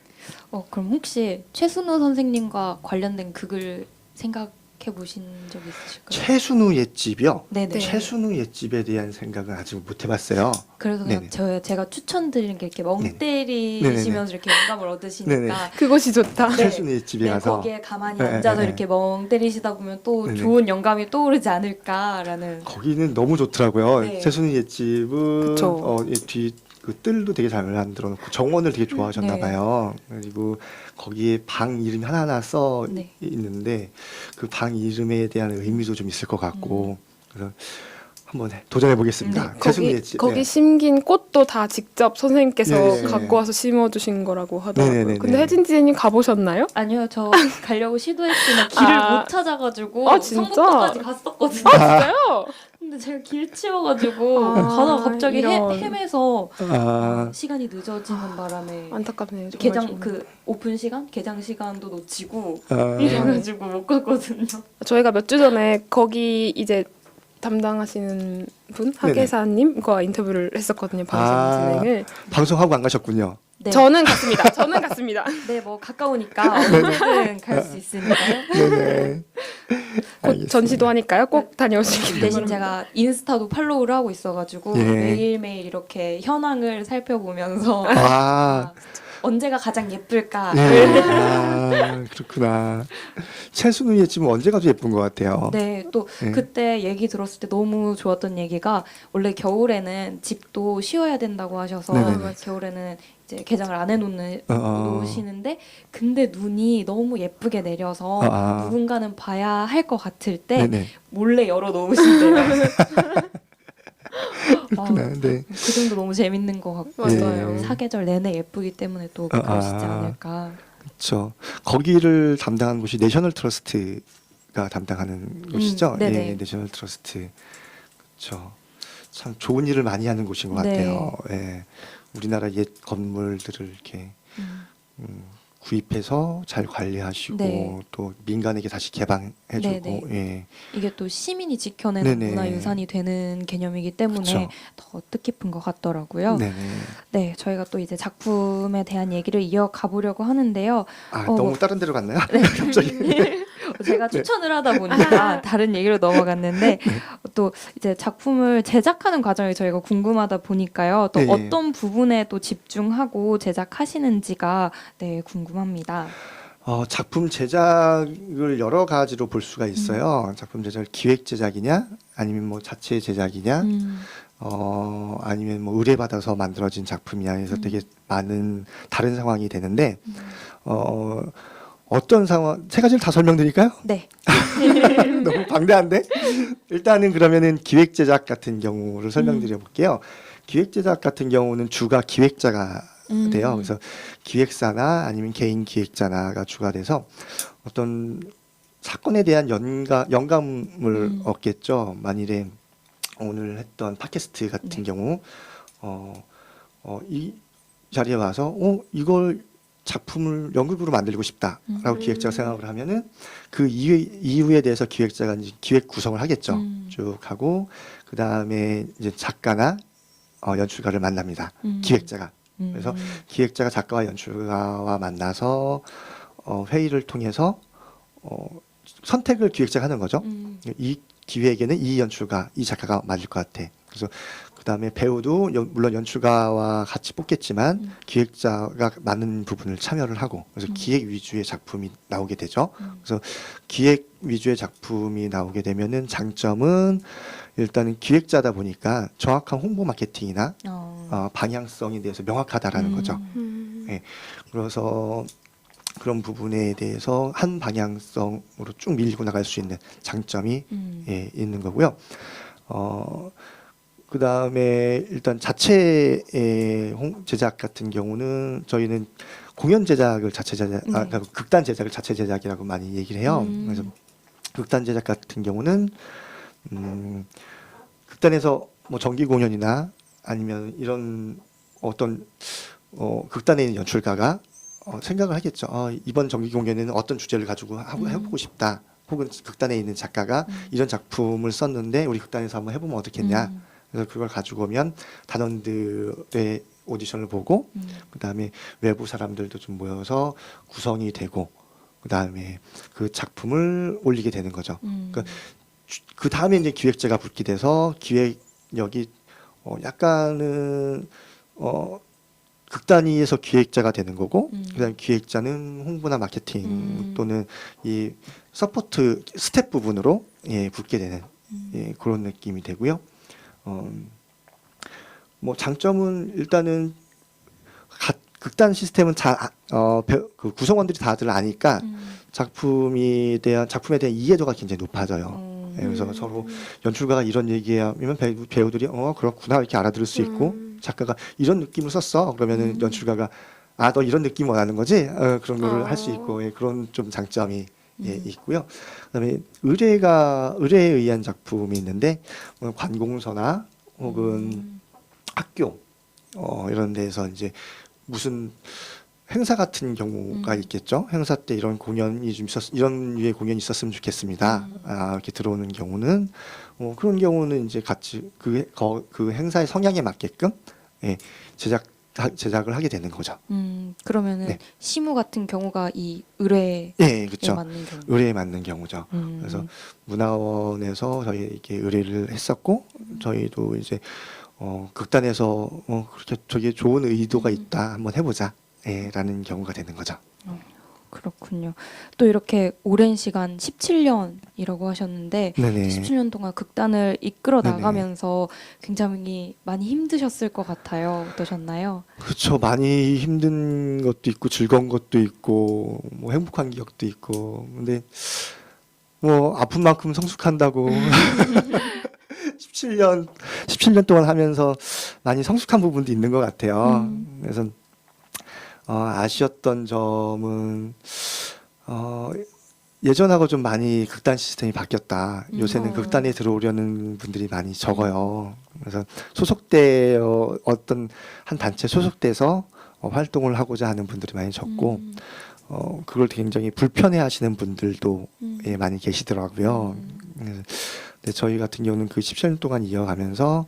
B: 그럼 혹시 최순우 선생님과 관련된 극을 생각해 보신 적 있으실까요?
A: 최순우 옛집이요?
B: 네네.
C: 네.
A: 최순우 옛집에 대한 생각은 아직 못 해봤어요.
B: 그래서 그냥
A: 네네.
B: 제가 추천드리는 게 이렇게 멍
A: 네네.
B: 때리시면서 이렇게 영감을 얻으시니까
C: 그것이 좋다.
B: 네.
A: 최순우 옛집에
B: 네,
A: 가서
B: 거기에 가만히
A: 네,
B: 앉아서
A: 네,
B: 이렇게 멍 때리시다 보면 또
A: 네네.
B: 좋은 영감이 떠오르지 않을까라는.
A: 거기는 너무 좋더라고요.
B: 네.
A: 최순우 옛집은
C: 그쵸.
A: 뒤 그 뜰도 되게 잘 만들어놓고 정원을 되게 좋아하셨나
B: 네.
A: 봐요. 그리고 거기에 방 이름이 하나하나 써
B: 네.
A: 있는데 그 방 이름에 대한 의미도 좀 있을 것 같고 그래서 한번 도전해 보겠습니다.
B: 네.
A: 최순우
C: 거기
A: 옛집.
C: 거기
A: 네.
C: 심긴 꽃도 다 직접 선생님께서
A: 네.
C: 갖고 와서 심어주신 거라고 하더라고요.
A: 네네네네.
C: 근데 혜진지님 가보셨나요?
B: 아니요, 저 가려고 시도했지만 길을
C: 아.
B: 못 찾아가지고
C: 아, 진짜?
B: 성북도까지 갔었거든요.
C: 진짜요?
B: 근데 제가 길 치워가지고
C: 아,
B: 가다가 갑자기
C: 이런.
B: 헤매서
A: 아,
B: 시간이 늦어지는 바람에
C: 안타깝네요. 정말
B: 개장
C: 좀.
B: 그 오픈 시간, 개장 시간도 놓치고
A: 아,
B: 이래가지고 못 갔거든요.
C: 저희가 몇 주 전에 거기 이제 담당하시는 분 하계사님과 인터뷰를 했었거든요. 방송
A: 아.
C: 진행을.
A: 방송하고 안 가셨군요.
B: 네,
C: 저는 갔습니다. 저는 갔습니다.
B: 네, 뭐 가까우니까 언제든 갈 수 있으니까요.
A: 네네.
C: 곧 전시도 하니까요. 꼭 다녀오시길
B: 대신
C: 바랍니다.
B: 제가 인스타도 팔로우를 하고 있어가지고
A: 예.
B: 매일매일 이렇게 현황을 살펴보면서
A: 아,
B: 언제가 가장 예쁠까.
A: 네. 아, 그렇구나. 최순우 옛집은 언제 가도 예쁜 것 같아요.
B: 네, 또
A: 네.
B: 그때 얘기 들었을 때 너무 좋았던 얘기가 원래 겨울에는 집도 쉬어야 된다고 하셔서
A: 네네네.
B: 겨울에는 이제 개장을 안 해놓는
A: 어.
B: 놓으시는데 근데 눈이 너무 예쁘게 내려서
A: 아.
B: 누군가는 봐야 할 것 같을 때
A: 네네.
B: 몰래 열어 놓으신대요.
A: 그렇구나. 네.
B: 그 정도 너무 재밌는 것 같고
C: 맞아요.
A: 네.
B: 사계절 내내 예쁘기 때문에 또
A: 아.
B: 그러시지 않을까.
A: 그렇죠. 거기를 담당하는 곳이 내셔널 트러스트가 담당하는 곳이죠.
B: 네네.
A: 예, 내셔널 트러스트. 그렇죠. 참 좋은 일을 많이 하는 곳인 것
B: 네.
A: 같아요. 예. 우리나라 옛 건물들을 이렇게 구입해서 잘 관리하시고
B: 네.
A: 또 민간에게 다시 개방해주고
B: 네네.
A: 예.
B: 이게 또 시민이 지켜내는
A: 네네.
B: 문화유산이 되는 개념이기 때문에
A: 그쵸.
B: 더 뜻깊은 것 같더라고요.
A: 네네.
B: 네, 저희가 또 이제 작품에 대한 얘기를 이어가 보려고 하는데요.
A: 아
B: 어.
A: 너무 다른 데로 갔나요?
B: 네.
A: 갑자기.
B: 제가 추천을 하다 보니까 다른 얘기로 넘어갔는데 또 이제 작품을 제작하는 과정이 저희가 궁금하다 보니까요. 또
A: 네.
B: 어떤 부분에 또 집중하고 제작하시는지가 네, 궁금합니다.
A: 작품 제작을 여러 가지로 볼 수가 있어요. 작품 제작을 기획 제작이냐, 아니면 뭐 자체 제작이냐, 아니면 뭐 의뢰받아서 만들어진 작품이냐 해서 되게 많은 다른 상황이 되는데, 어떤 상황, 세 가지를 다 설명드릴까요?
B: 네.
A: 너무 방대한데? 일단은 그러면은 기획 제작 같은 경우를 설명드려 볼게요. 기획 제작 같은 경우는 주가 기획자가 돼요. 그래서 기획사나 아니면 개인 기획자나가 주가 돼서 어떤 사건에 대한 영감을 얻겠죠. 만일에 오늘 했던 팟캐스트 같은
B: 네.
A: 경우 이 자리에 와서 이걸 작품을 연극으로 만들고 싶다라고 기획자가 생각을 하면은 그 이유에 대해서 기획자가 이제 기획 구성을 하겠죠. 쭉 하고 그 다음에 이제 작가나 연출가를 만납니다. 기획자가. 그래서 기획자가 작가와 연출가와 만나서 회의를 통해서 선택을 기획자가 하는 거죠. 이 기획에는 이 연출가, 이 작가가 맞을 것 같아. 그래서 그 다음에 배우도 물론 연출가와 같이 뽑겠지만 기획자가 많은 부분을 참여를 하고 그래서 기획 위주의 작품이 나오게 되죠. 그래서 기획 위주의 작품이 나오게 되면은 장점은 일단은 기획자다 보니까 정확한 홍보 마케팅이나 방향성에 대해서 명확하다라는 거죠. 예. 그래서 그런 부분에 대해서 한 방향성으로 쭉 밀고 나갈 수 있는 장점이 예, 있는 거고요. 그 다음에 일단 자체 제작 같은 경우는 저희는 공연 제작을 자체 제작, 그러니까 극단 제작을 자체 제작이라고 많이 얘기를 해요. 그래서 극단 제작 같은 경우는 극단에서 뭐 정기 공연이나 아니면 이런 어떤 극단에 있는 연출가가 생각을 하겠죠. 이번 정기 공연에는 어떤 주제를 가지고 해보고 싶다. 혹은 극단에 있는 작가가 이런 작품을 썼는데 우리 극단에서 한번 해보면 어떻겠냐. 그래서 그걸 가지고 오면 단원들의 오디션을 보고 그다음에 외부 사람들도 좀 모여서 구성이 되고 그다음에 그 작품을 올리게 되는 거죠. 그러니까 그 다음에 이제 기획자가 붙게 돼서 기획력이 약간은 극단위에서 기획자가 되는 거고 그다음 기획자는 홍보나 마케팅 또는 이 서포트 스텝 부분으로 예, 붙게 되는 예, 그런 느낌이 되고요. 뭐 장점은 일단은 극단 시스템은 그 구성원들이 다들 아니까 작품에 대한 이해도가 굉장히 높아져요. 예, 그래서 서로 연출가가 이런 얘기하면 배우들이 그렇구나 이렇게 알아들을 수 있고 작가가 이런 느낌을 썼어 그러면은 연출가가 너 이런 느낌 원하는 거지 그런 거를 할 수 있고 예, 그런 좀 장점이 예, 있고요. 그다음에 의뢰에 의한 작품이 있는데 관공서나 혹은 학교 이런 데서 이제 무슨 행사 같은 경우가 있겠죠. 행사 때 이런 공연이 좀 이런 류의 공연이 있었으면 좋겠습니다. 이렇게 들어오는 경우는 그런 경우는 이제 같이 그 행사의 성향에 맞게끔 예, 제작을 하게 되는 거죠.
B: 그러면은
A: 네.
B: 시무 같은 경우가 이 의뢰에
A: 예, 그렇죠.
B: 맞는 경우.
A: 의뢰에 맞는 경우죠. 그래서 문화원에서 저희에게 의뢰를 했었고 저희도 이제 극단에서 그렇게 저게 좋은 의도가 있다 한번 해보자 라는 경우가 되는 거죠.
B: 그렇군요. 또 이렇게 오랜 시간 17년이라고 하셨는데
A: 네네.
B: 17년 동안 극단을 이끌어
A: 네네.
B: 나가면서 굉장히 많이 힘드셨을 것 같아요. 어떠셨나요?
A: 그렇죠. 많이 힘든 것도 있고 즐거운 것도 있고 뭐 행복한 기억도 있고 근데 뭐 아픈 만큼 성숙한다고 17년 동안 하면서 많이 성숙한 부분도 있는 것 같아요. 그래서 아쉬웠던 점은 예전하고 좀 많이 극단 시스템이 바뀌었다. 요새는 극단에 들어오려는 분들이 많이 적어요. 그래서 어떤 한 단체 소속돼서 활동을 하고자 하는 분들이 많이 적고 그걸 굉장히 불편해하시는 분들도 예, 많이 계시더라고요. 근데 저희 같은 경우는 그 17년 동안 이어가면서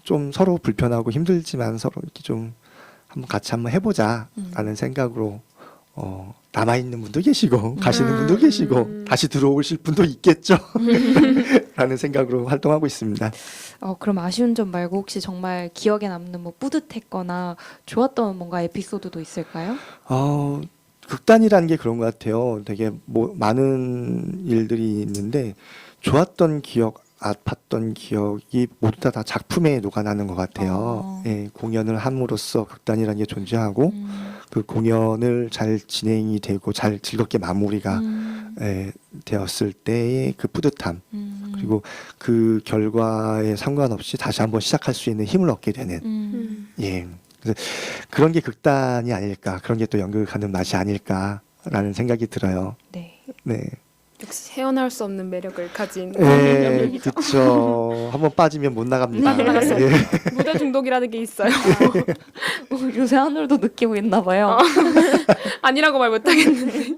A: 좀 서로 불편하고 힘들지만 서로 이렇게 좀 같이 한번 해보자라는 생각으로 남아있는 분도 계시고 가시는 분도 계시고 다시 들어오실 분도 있겠죠 라는 생각으로 활동하고 있습니다.
B: 그럼 아쉬운 점 말고 혹시 정말 기억에 남는 뭐 뿌듯했거나 좋았던 뭔가 에피소드도 있을까요?
A: 극단이라는 게 그런 것 같아요. 되게 많은 일들이 있는데 좋았던 기억, 아팠던 기억이 모두 다 작품에 녹아나는 것 같아요. 예, 공연을 함으로써 극단이라는 게 존재하고 그 공연을 잘 진행이 되고 잘 즐겁게 마무리가 되었을 때의 그 뿌듯함 그리고 그 결과에 상관없이 다시 한번 시작할 수 있는 힘을 얻게 되는 예. 그래서 그런 게 극단이 아닐까 그런 게 또 연극하는 맛이 아닐까라는 생각이 들어요.
B: 네.
A: 네.
C: 역시 헤어나올 수 없는 매력을 가진
A: 예, 그렇죠. 한번 빠지면 못 나갑니다.
C: 나갈 수
A: 예.
C: 무대 중독이라는 게 있어요.
B: 요새 하늘도 느끼고 있나 봐요.
C: 아니라고 말 못하겠는데.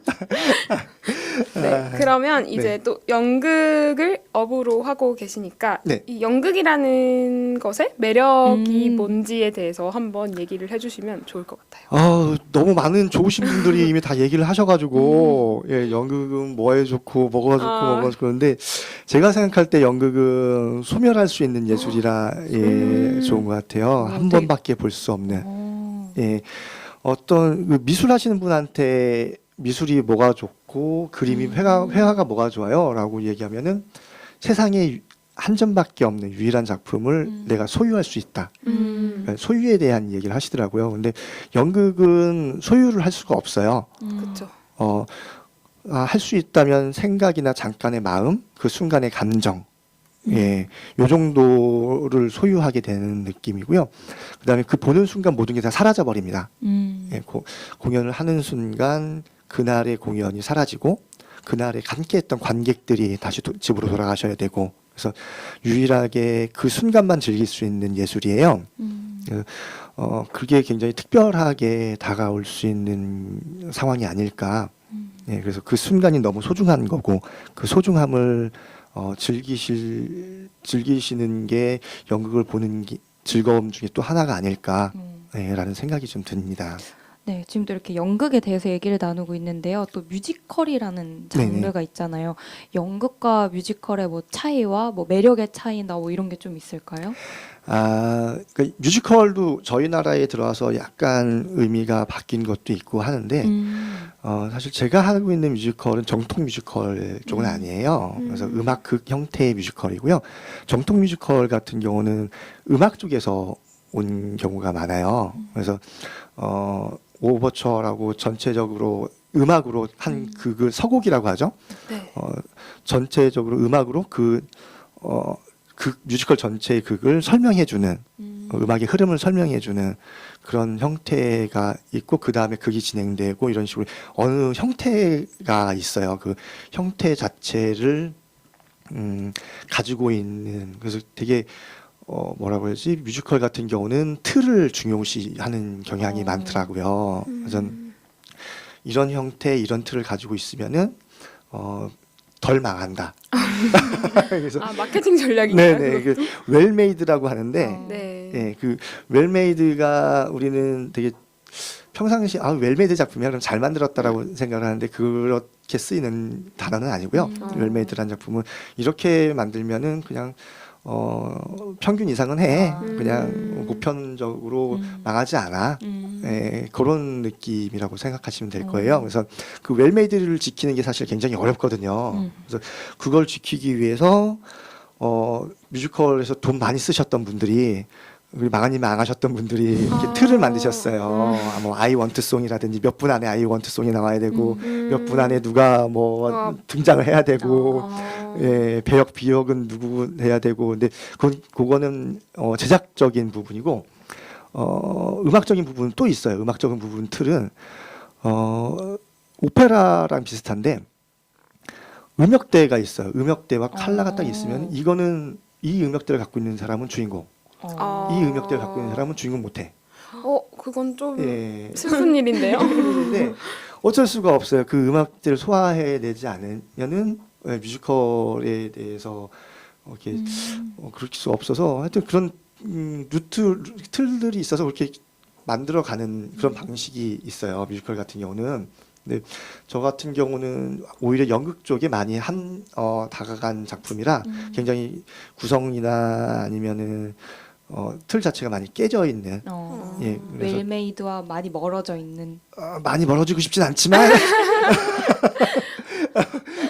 C: 네, 그러면 이제
A: 네.
C: 또 연극을 업으로 하고 계시니까
A: 네.
C: 이 연극이라는 것의 매력이
B: 음.
C: 뭔지에 대해서 한번 얘기를 해주시면 좋을 것 같아요.
A: 너무 많은 좋으신 분들이 이미 다 얘기를 하셔가지고 예, 연극은 뭐에 좋고 뭐가 좋고 그런데 제가 생각할 때 연극은 소멸할 수 있는 예술이라 예, 좋은 것 같아요. 한
B: 되게-
A: 번밖에 볼 수 없는 예, 어떤 그 미술 하시는 분한테 미술이 뭐가 좋고 그림이 회화가 뭐가 좋아요라고 얘기하면은 세상에 한 점밖에 없는 유일한 작품을 내가 소유할 수 있다. 그러니까 소유에 대한 얘기를 하시더라고요. 근데 연극은 소유를 할 수가 없어요.
C: 그렇죠.
A: 할 수 있다면 생각이나 잠깐의 마음, 그 순간의 감정, 예, 요 정도를 소유하게 되는 느낌이고요. 그다음에 그 보는 순간 모든 게 다 사라져 버립니다. 예, 공연을 하는 순간 그날의 공연이 사라지고 그날에 함께했던 관객들이 다시 집으로 돌아가셔야 되고 그래서 유일하게 그 순간만 즐길 수 있는 예술이에요. 그게 굉장히 특별하게 다가올 수 있는 상황이 아닐까. 예, 그래서 그 순간이 너무 소중한 거고 그 소중함을 즐기시는 게 연극을 즐거움 중에 또 하나가 아닐까라는 생각이 좀 듭니다.
B: 네, 지금도 이렇게 연극에 대해서 얘기를 나누고 있는데요. 또 뮤지컬이라는 장르가 있잖아요. 연극과 뮤지컬의 뭐 차이와 뭐 매력의 차이나 뭐 이런 게 좀 있을까요?
A: 그러니까 뮤지컬도 저희 나라에 들어와서 약간 의미가 바뀐 것도 있고 하는데 사실 제가 하고 있는 뮤지컬은 정통 뮤지컬 쪽은 아니에요. 그래서 음악극 형태의 뮤지컬이고요. 정통 뮤지컬 같은 경우는 음악 쪽에서 온 경우가 많아요. 그래서 오버처라고 전체적으로 음악으로 한 극을 서곡이라고 하죠.
C: 네.
A: 전체적으로 음악으로 그 뮤지컬 전체의 극을 설명해주는 음악의 흐름을 설명해주는 그런 형태가 있고 그 다음에 극이 진행되고 이런 식으로 어느 형태가 있어요. 그 형태 자체를 가지고 있는 그래서 되게 뭐라고 해야지 뮤지컬 같은 경우는 틀을 중요시하는 경향이 많더라고요. 그래서 이런 형태 이런 틀을 가지고 있으면은 덜 망한다. 그래서
C: 마케팅 전략인가요?
A: 네네 그 웰메이드라고 하는데
C: 네.
A: 예, 그 웰메이드가 우리는 되게 평상시 웰메이드 작품이야 그럼 잘 만들었다라고 생각을 하는데 그렇게 쓰이는 단어는 아니고요. 웰메이드라는 작품은 이렇게 만들면은 그냥 평균 이상은 해. 그냥 보편적으로 망하지 않아. 예, 그런 느낌이라고 생각하시면 될 거예요. 그래서 그 웰메이드를 지키는 게 사실 굉장히 어렵거든요. 그래서 그걸 지키기 위해서 뮤지컬에서 돈 많이 쓰셨던 분들이 우리 망하니 망하셨던 분들이 이렇게 틀을 만드셨어요. 뭐 I want song이라든지 몇 분 안에 I want song이 나와야 되고 몇 분 안에 누가 뭐 등장을 해야 되고 예, 배역 비역은 누구 해야 되고 근데 그거는 제작적인 부분이고 음악적인 부분은 또 있어요. 음악적인 부분 틀은 오페라랑 비슷한데 음역대가 있어요. 음역대와 칼라가 딱 있으면 이거는 이 음역대를 갖고 있는 사람은 주인공. 이 음역대를 갖고 있는 사람은 주인공 못해.
C: 그건 좀
A: 예.
C: 슬픈 일인데요.
A: 근데 어쩔 수가 없어요. 그 음악들을 소화해내지 않으면은 뮤지컬에 대해서 이렇게 그럴 수 없어서 하여튼 그런 틀들이 있어서 그렇게 만들어가는 그런 방식이 있어요. 뮤지컬 같은 경우는. 근데 저 같은 경우는 오히려 연극 쪽에 많이 다가간 작품이라 굉장히 구성이나 아니면은 틀 자체가 많이 깨져 있는 예, 그래서
B: 웰메이드와 많이 멀어져 있는
A: 많이 멀어지고 싶진 않지만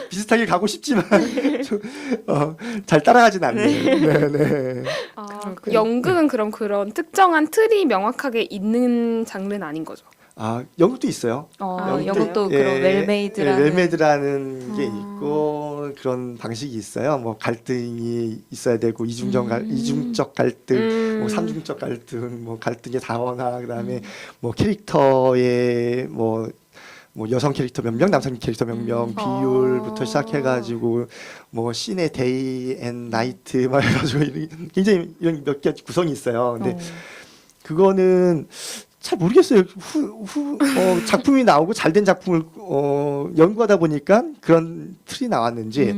A: 비슷하게 가고 싶지만 잘 따라가진 않네요. 네.
C: 연극은 그럼 그런 특정한 틀이 명확하게 있는 장르는 아닌 거죠?
A: 연극도 있어요.
B: 연극도 그런 웰메이드라는
A: 웰메이드라는 게 있고 그런 방식이 있어요. 뭐 갈등이 있어야 되고 이중적 갈등, 뭐 삼중적 갈등, 뭐 갈등의 다원화, 그다음에 뭐 캐릭터의 뭐 여성 캐릭터 몇 명, 남성 캐릭터 몇 명, 비율부터 시작해가지고 뭐 씬의 데이 앤 나이트 막 해가지고 굉장히 이런 몇 가지 구성이 있어요. 근데 그거는 잘 모르겠어요. 작품이 나오고 잘된 작품을 연구하다 보니까 그런 틀이 나왔는지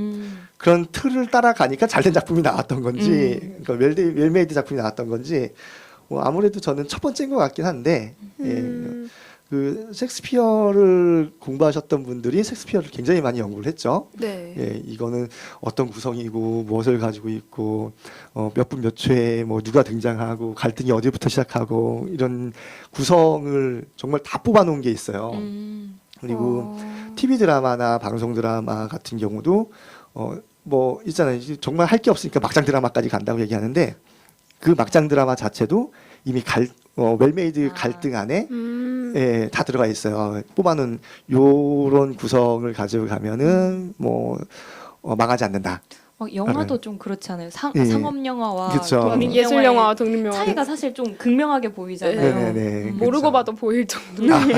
A: 그런 틀을 따라가니까 잘된 작품이 나왔던 건지 그러니까 웰메이드 작품이 나왔던 건지 아무래도 저는 첫 번째인 것 같긴 한데 그 셰익스피어를 공부하셨던 분들이 셰익스피어를 굉장히 많이 연구를 했죠.
C: 네.
A: 예, 이거는 어떤 구성이고 무엇을 가지고 있고 몇 분 몇 초에 뭐 누가 등장하고 갈등이 어디부터 시작하고 이런 구성을 정말 다 뽑아놓은 게 있어요. 그리고 TV 드라마나 방송 드라마 같은 경우도 뭐 있잖아요. 정말 할 게 없으니까 막장 드라마까지 간다고 얘기하는데 그 막장 드라마 자체도 이미 웰메이드 갈등 안에 예, 다 들어가 있어요. 뽑아놓은 요런 구성을 가지고 가면은 뭐 망하지 않는다.
B: 영화도 좀 그렇지 않아요?
A: 예.
B: 상업 영화와
A: 그쵸.
B: 독립
C: 예술
B: 영화의
C: 영화와 독립 영화
B: 차이가 사실 좀 극명하게 보이잖아요.
A: 네네네.
C: 모르고
A: 그쵸.
C: 봐도 보일 정도. 그럼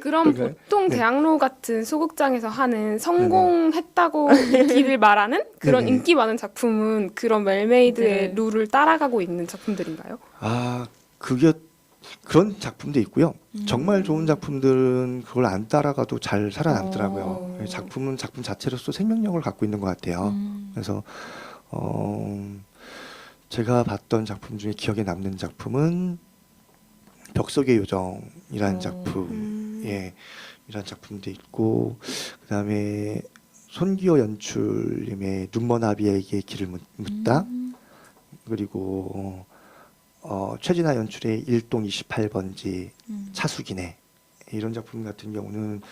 A: 그런가요?
C: 보통
A: 네.
C: 대학로 같은 소극장에서 하는 성공했다고 인기를 말하는 그런
A: 네네.
C: 인기 많은 작품은 그런 웰메이드의
B: 네.
C: 룰을 따라가고 있는 작품들인가요?
A: 그게 그런 작품도 있고요. 정말 좋은 작품들은 그걸 안 따라가도 잘 살아남더라고요. 작품은 작품 자체로서 생명력을 갖고 있는 것 같아요. 그래서 제가 봤던 작품 중에 기억에 남는 작품은 벽 속의 요정이라는 작품, 예, 이란 작품도 있고, 그다음에 손기호 연출님의 눈먼 아비에게 길을 묻다, 그리고 최진아 연출의 일동 28번지 차수기네, 이런 작품 같은 경우는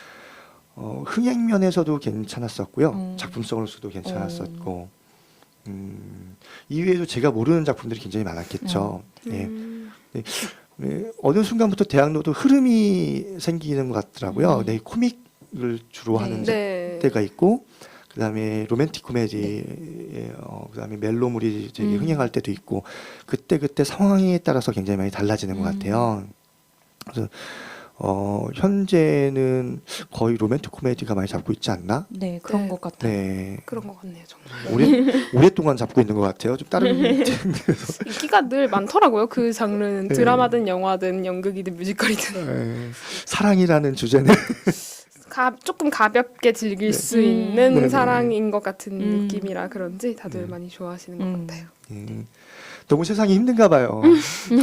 A: 흥행면에서도 괜찮았었고요, 작품성으로서도 괜찮았었고, 이외에도 제가 모르는 작품들이 굉장히 많았겠죠. 예. 네, 어느 순간부터 대학로도 흐름이 생기는 것 같더라고요. 네, 코믹을 주로 하는
C: 네.
A: 때가 있고, 그다음에 로맨틱 코미디, 그다음에 멜로물이 되게 흥행할 때도 있고, 그때 상황에 따라서 굉장히 많이 달라지는 것 같아요. 그래서 현재는 거의 로맨틱 코미디가 많이 잡고 있지 않나?
B: 네, 그런
C: 네.
B: 것 같아요.
A: 네,
C: 그런 것 같네요, 정말.
A: 오랫동안 잡고 있는 것 같아요. 좀 다른
C: 인기가 늘 많더라고요. 그 장르는
A: 네.
C: 드라마든 영화든 연극이든 뮤지컬이든
A: 네, 사랑이라는 주제는
C: 조금 가볍게 즐길 수 있는
A: 네네.
C: 사랑인 것 같은 느낌이라 그런지 다들 많이 좋아하시는 것 같아요.
A: 너무 세상이 힘든가 봐요.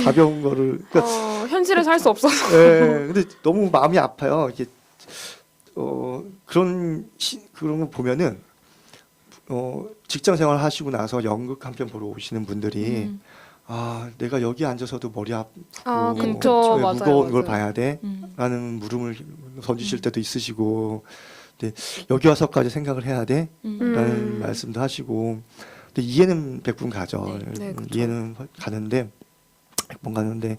A: 가벼운 거를. 그러니까,
C: 현실에서 할 수 없어서.
A: 근데 너무 마음이 아파요. 이게 그런 거 보면은 직장 생활 하시고 나서 연극 한 편 보러 오시는 분들이 내가 여기 앉아서도 머리 아프고
C: 그쵸.
A: 왜
C: 맞아요,
A: 무거운 걸
C: 맞아요.
A: 봐야 돼? 라는 물음을 던지실 때도 있으시고, 근데 여기 와서까지 생각을 해야 돼? 라는 말씀도 하시고, 근데 이해는 100분 가죠.
C: 네, 그쵸.
A: 이해는 가는데 100번 가는데,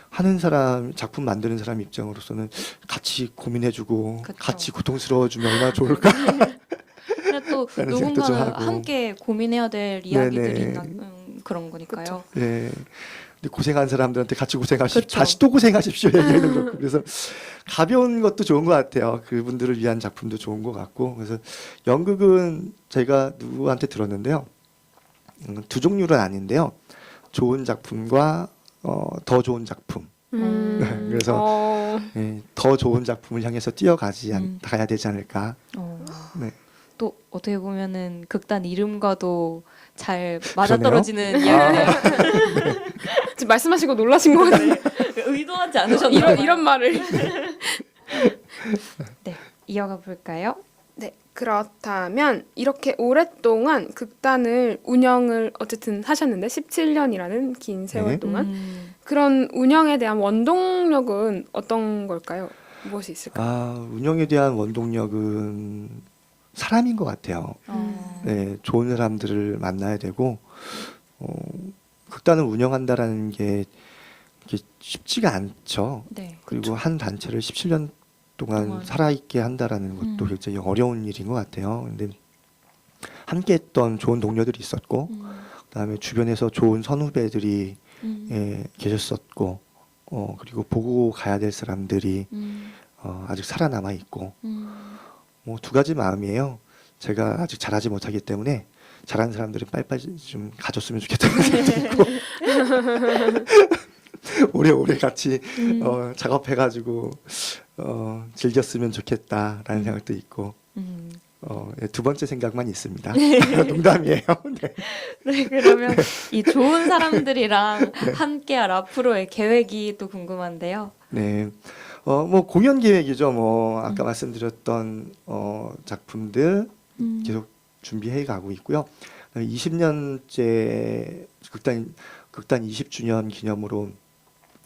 A: 하는 사람, 작품 만드는 사람 입장으로서는 같이 고민해주고
B: 그쵸.
A: 같이 고통스러워주면 얼마나 좋을까?
B: 근데 또
A: 라는 생각도 좀
B: 누군가는
A: 하고.
B: 함께 고민해야 될 이야기들이
A: 네네.
B: 그런 거니까요.
A: 네. 근데 고생한 사람들한테 같이 고생하십시오.
B: 그쵸.
A: 다시 또 고생하십시오. 얘기는 그렇고. 그래서 가벼운 것도 좋은 것 같아요. 그분들을 위한 작품도 좋은 것 같고. 그래서 연극은 제가 누구한테 들었는데요. 두 종류는 아닌데요. 좋은 작품과 더 좋은 작품. 그래서 예, 더 좋은 작품을 향해서 가야 되지 않을까. 네.
B: 또 어떻게 보면은 극단 이름과도 잘
A: 그러네요.
B: 맞아떨어지는 이야기네요.
C: 지금 말씀하시고 놀라신 것 같아요.
B: 의도하지 않으셨나요?
C: 이런 말을.
B: 네, 이어가 볼까요?
C: 네, 그렇다면 이렇게 오랫동안 극단을 운영을 어쨌든 하셨는데 17년이라는 긴 세월
A: 네.
C: 동안 그런 운영에 대한 원동력은 어떤 걸까요? 무엇이 있을까요?
A: 운영에 대한 원동력은 사람인 것 같아요. 네, 좋은 사람들을 만나야 되고, 극단을 운영한다라는 게 쉽지가 않죠.
B: 네,
A: 그리고 한 단체를 17년 동안 살아있게 한다라는 것도 굉장히 어려운 일인 것 같아요. 근데 함께 했던 좋은 동료들이 있었고, 그다음에 주변에서 좋은 선후배들이 계셨었고, 그리고 보고 가야 될 사람들이 아직 살아남아 있고, 뭐 두 가지 마음이에요. 제가 아직 잘하지 못하기 때문에 잘하는 사람들은 빨리빨리 좀 가졌으면 좋겠다는 생각도 있고, 오래오래 같이 작업해가지고 즐겼으면 좋겠다라는 생각도 있고, 두 번째 생각만 있습니다. 농담이에요. 네.
B: 네, 그러면 이 좋은 사람들이랑 함께할 앞으로의 계획이 또 궁금한데요.
A: 네. 뭐 공연 계획이죠. 뭐 아까 말씀드렸던 작품들 계속 준비해 가고 있고요. 20년째 극단 20주년 기념으로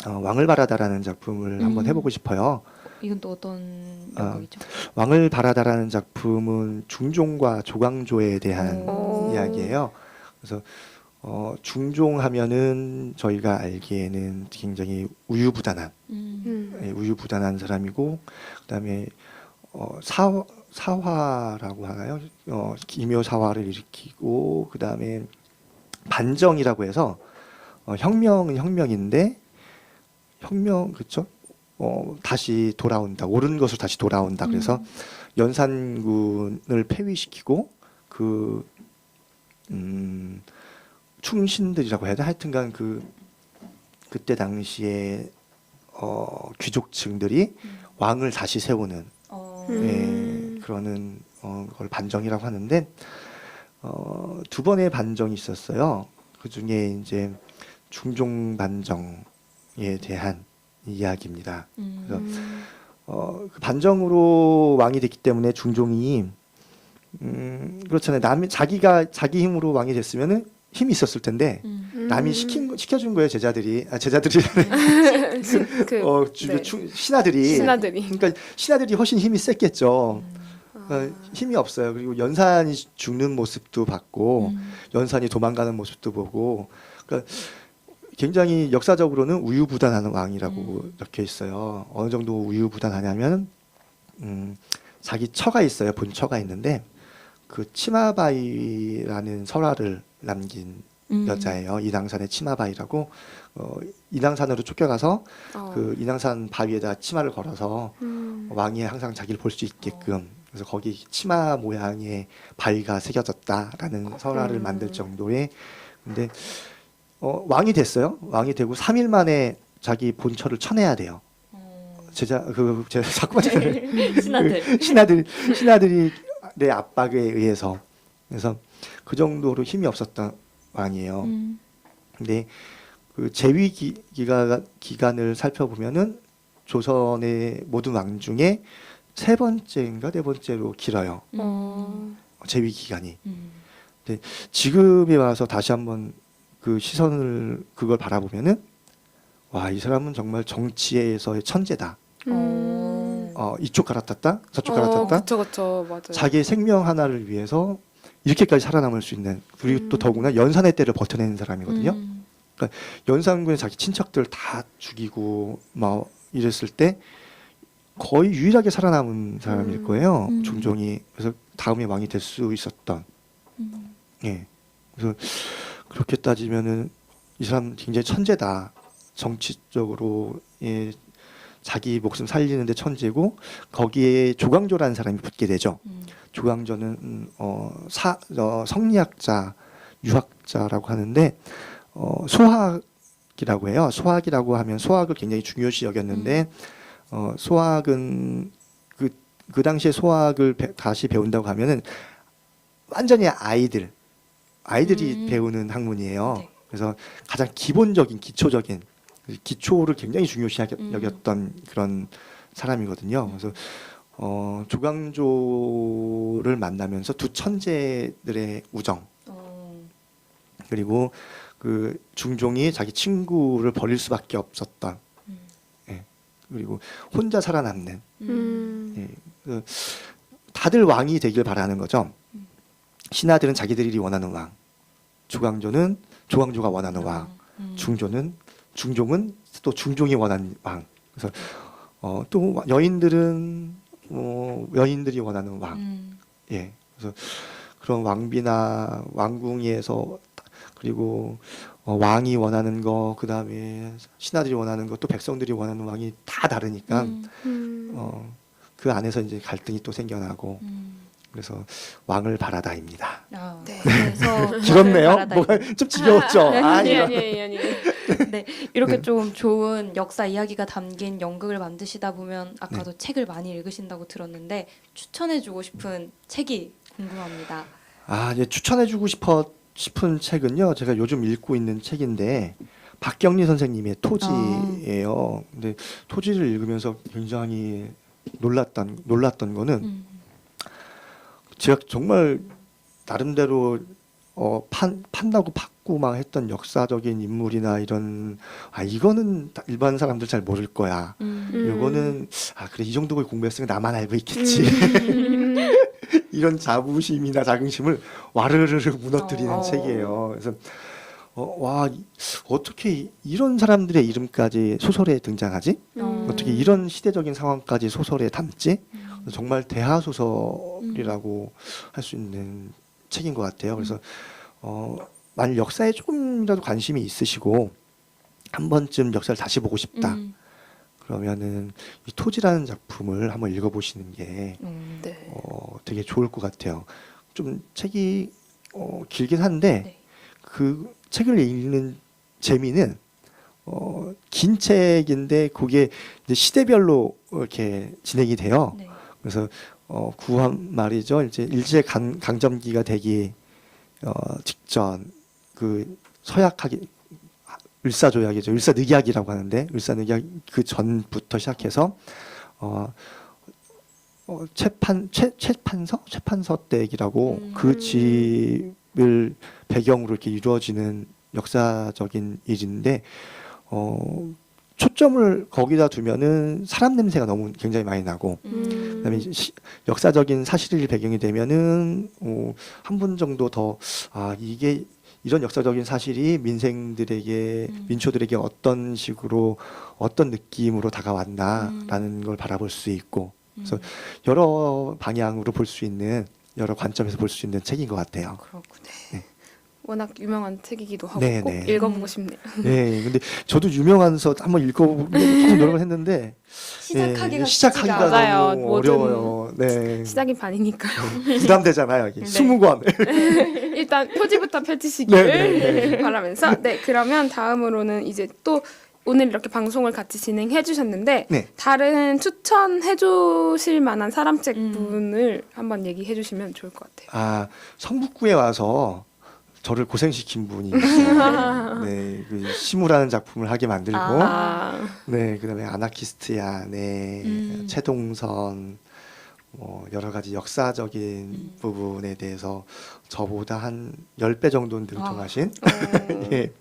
A: 왕을 바라다라는 작품을 한번 해보고 싶어요.
B: 이건 또 어떤 연극이죠?
A: 왕을 바라다라는 작품은 중종과 조광조에 대한 이야기예요. 그래서 중종하면은 저희가 알기에는 굉장히 우유부단한 우유부단한 사람이고, 그다음에 사화라고 하나요? 기묘사화를 일으키고, 그다음에 반정이라고 해서 혁명은 혁명인데 그렇죠? 다시 돌아온다. 옳은 것으로 다시 돌아온다. 그래서 연산군을 폐위시키고 충신들이라고 해야 되나? 하여튼간 그때 당시에 귀족층들이 왕을 다시 세우는 그러는 걸 반정이라고 하는데, 두 번의 반정이 있었어요. 그 중에 이제 중종 반정에 대한 이야기입니다. 그래서 그 반정으로 왕이 됐기 때문에 중종이 그렇잖아요. 자기 힘으로 왕이 됐으면은 힘이 있었을 텐데 남이 시켜준 거예요. 제자들이 신하들이. 그러니까 신하들이 훨씬 힘이 셌겠죠. 힘이 없어요. 그리고 연산이 죽는 모습도 봤고 연산이 도망가는 모습도 보고, 그러니까 굉장히 역사적으로는 우유부단한 왕이라고 적혀 있어요. 어느 정도 우유부단하냐면 자기 처가 있어요. 본처가 있는데 그 치마바이라는 설화를 남긴 여자예요. 인왕산의 치마바이라고. 인왕산으로 쫓겨가서 그 인왕산 바위에다 치마를 걸어서 왕이 항상 자기를 볼 수 있게끔, 그래서 거기 치마 모양의 바위가 새겨졌다라는 설화를 만들 정도의. 근데 왕이 됐어요. 왕이 되고 3일 만에 자기 본처를 쳐내야 돼요. 자꾸만 신하들이 내 압박에 의해서. 그래서 그 정도로 힘이 없었던 왕이에요. 근데 그 재위 기간을 살펴보면은 조선의 모든 왕 중에 세 번째인가 네 번째로 길어요. 재위 기간이. 근데 지금에 와서 다시 한번 그 시선을 그걸 바라보면은 와, 이 사람은 정말 정치에서의 천재다. 이쪽 갈아탔다, 저쪽 갈아탔다.
C: 그쵸, 맞아요.
A: 자기의 생명 하나를 위해서 이렇게까지 살아남을 수 있는, 그리고 또 더구나 연산의 때를 버텨내는 사람이거든요. 그러니까 연산군의 자기 친척들 다 죽이고 막 이랬을 때 거의 유일하게 살아남은 사람일 거예요. 중종이. 그래서 다음에 왕이 될 수 있었던. 예. 그래서 그렇게 따지면은 이 사람 굉장히 천재다. 정치적으로 자기 목숨 살리는데 천재고, 거기에 조광조라는 사람이 붙게 되죠. 조광조는 성리학자, 유학자라고 하는데 소학이라고 해요. 소학이라고 하면 소학을 굉장히 중요시 여겼는데 소학은 그 당시에 소학을 다시 배운다고 하면은 완전히 아이들이 배우는 학문이에요.
B: 네.
A: 그래서 가장 기본적인 기초적인 기초를 굉장히 중요시 여겼던 그런 사람이거든요. 그래서 조광조를 만나면서 두 천재들의 우정, 그리고 그 중종이 자기 친구를 버릴 수밖에 없었던, 예, 그리고 혼자 살아남는, 예, 다들 왕이 되길 바라는 거죠. 신하들은 자기들이 원하는 왕, 조광조가 원하는 왕, 중종은 또 중종이 원하는 왕. 그래서 또 여인들은 여인들이 원하는 왕. 예. 그래서 그런 왕비나 왕궁에서, 그리고 왕이 원하는 거, 그다음에 신하들이 원하는 거, 또 백성들이 원하는 왕이 다 다르니까 그 안에서 이제 갈등이 또 생겨나고. 그래서 왕을 바라다입니다.
C: 네.
B: 그래서
A: 길었네요. 뭐가 좀 지겨웠죠.
C: 아니.
B: 네, 이렇게
A: 네.
B: 좀 좋은 역사 이야기가 담긴 연극을 만드시다 보면 아까도 책을 많이 읽으신다고 들었는데 추천해주고 싶은 책이 궁금합니다.
A: 예, 추천해주고 싶은 책은요, 제가 요즘 읽고 있는 책인데 박경리 선생님의 토지예요. 근데 토지를 읽으면서 굉장히 놀랐던 거는 제가 정말 나름대로 판다고 받고 막 했던 역사적인 인물이나 이런, 이거는 일반 사람들 잘 모를 거야. 이거는 그래, 이 정도 공부했으면 나만 알고 있겠지. 이런 자부심이나 자긍심을 와르르르 무너뜨리는 책이에요. 그래서 어떻게 이런 사람들의 이름까지 소설에 등장하지? 어떻게 이런 시대적인 상황까지 소설에 담지? 정말 대하소설이라고 할 수 있는 책인 것 같아요. 그래서 만약 역사에 조금이라도 관심이 있으시고 한 번쯤 역사를 다시 보고 싶다. 그러면은 이 토지라는 작품을 한번 읽어보시는 게
C: 네.
A: 되게 좋을 것 같아요. 좀 책이 길긴 한데
B: 네.
A: 그 책을 읽는 재미는 긴 책인데 그게 이제 시대별로 이렇게 진행이 돼요.
B: 네.
A: 그래서 구한 말이죠. 이제 일제 강점기가 되기 직전, 그 서약하기 을사조약이죠. 을사늑약이라고 하는데 을사늑약 그 전부터 시작해서 최판서 댁이라고 그 집을 배경으로 이렇게 이루어지는 역사적인 일인데 초점을 거기다 두면은 사람 냄새가 너무 굉장히 많이 나고 그다음에 역사적인 사실을 배경이 되면은 한 분 정도 더 이게 이런 역사적인 사실이 민초들에게 어떤 식으로 어떤 느낌으로 다가왔나라는 걸 바라볼 수 있고 그래서 여러 방향으로 볼 수 있는 여러 관점에서 볼 수 있는 책인 것 같아요.
B: 그렇군요.
C: 워낙 유명한 책이기도 하고
A: 네,
C: 꼭
A: 네.
C: 읽어보고 싶네요.
A: 네, 근데 저도 유명한서 한번 읽어보려고 계속 노력을 했는데
B: 시작하기가
A: 시작하기가
B: 쉽지가
C: 맞아요.
A: 너무
C: 모든
A: 어려워요. 네,
C: 시작이 반이니까요.
A: 부담되잖아요. 이게 20권.
C: 일단 표지부터 펼치시길
A: 네,
C: 바라면서 그러면 다음으로는 이제 또 오늘 이렇게 방송을 같이 진행해 주셨는데
A: 네.
C: 다른 추천해 주실 만한 사람책 분을 한번 얘기해 주시면 좋을 것 같아요.
A: 성북구에 와서 저를 고생시킨 분이 있어요. 네, 그 시무라는 작품을 하게 만들고, 네, 그다음에 아나키스트야, 네, 최동선, 여러 가지 역사적인 부분에 대해서 저보다 한 10배 정도는 능통하신, 예.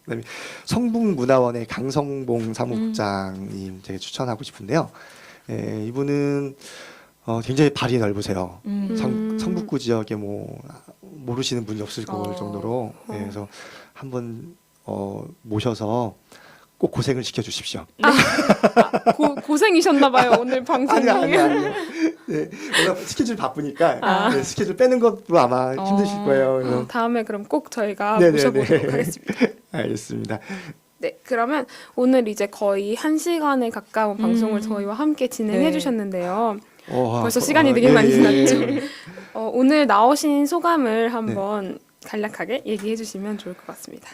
A: 그다음에 성북문화원의 강성봉 사무국장님 되게 추천하고 싶은데요. 예, 이분은 굉장히 발이 넓으세요. 성북구 지역에 모르시는 분이 없을 걸 정도로 그래서 한번 모셔서 꼭 고생을 시켜주십시오.
C: 고생이셨나봐요 오늘 방송 중에.
A: 아니요. 네, 워낙 스케줄 바쁘니까 네, 스케줄 빼는 것도 아마 힘드실 거예요. 그래서
C: 다음에 그럼 꼭 저희가
A: 네네네.
C: 모셔보도록 하겠습니다.
A: 알겠습니다.
C: 네, 그러면 오늘 이제 거의 1시간에 가까운 방송을 저희와 함께 진행해
B: 네.
C: 주셨는데요. 벌써 시간이 되게 많이 지났죠. 오늘 나오신 소감을 한번 간략하게 얘기해 주시면 좋을 것 같습니다.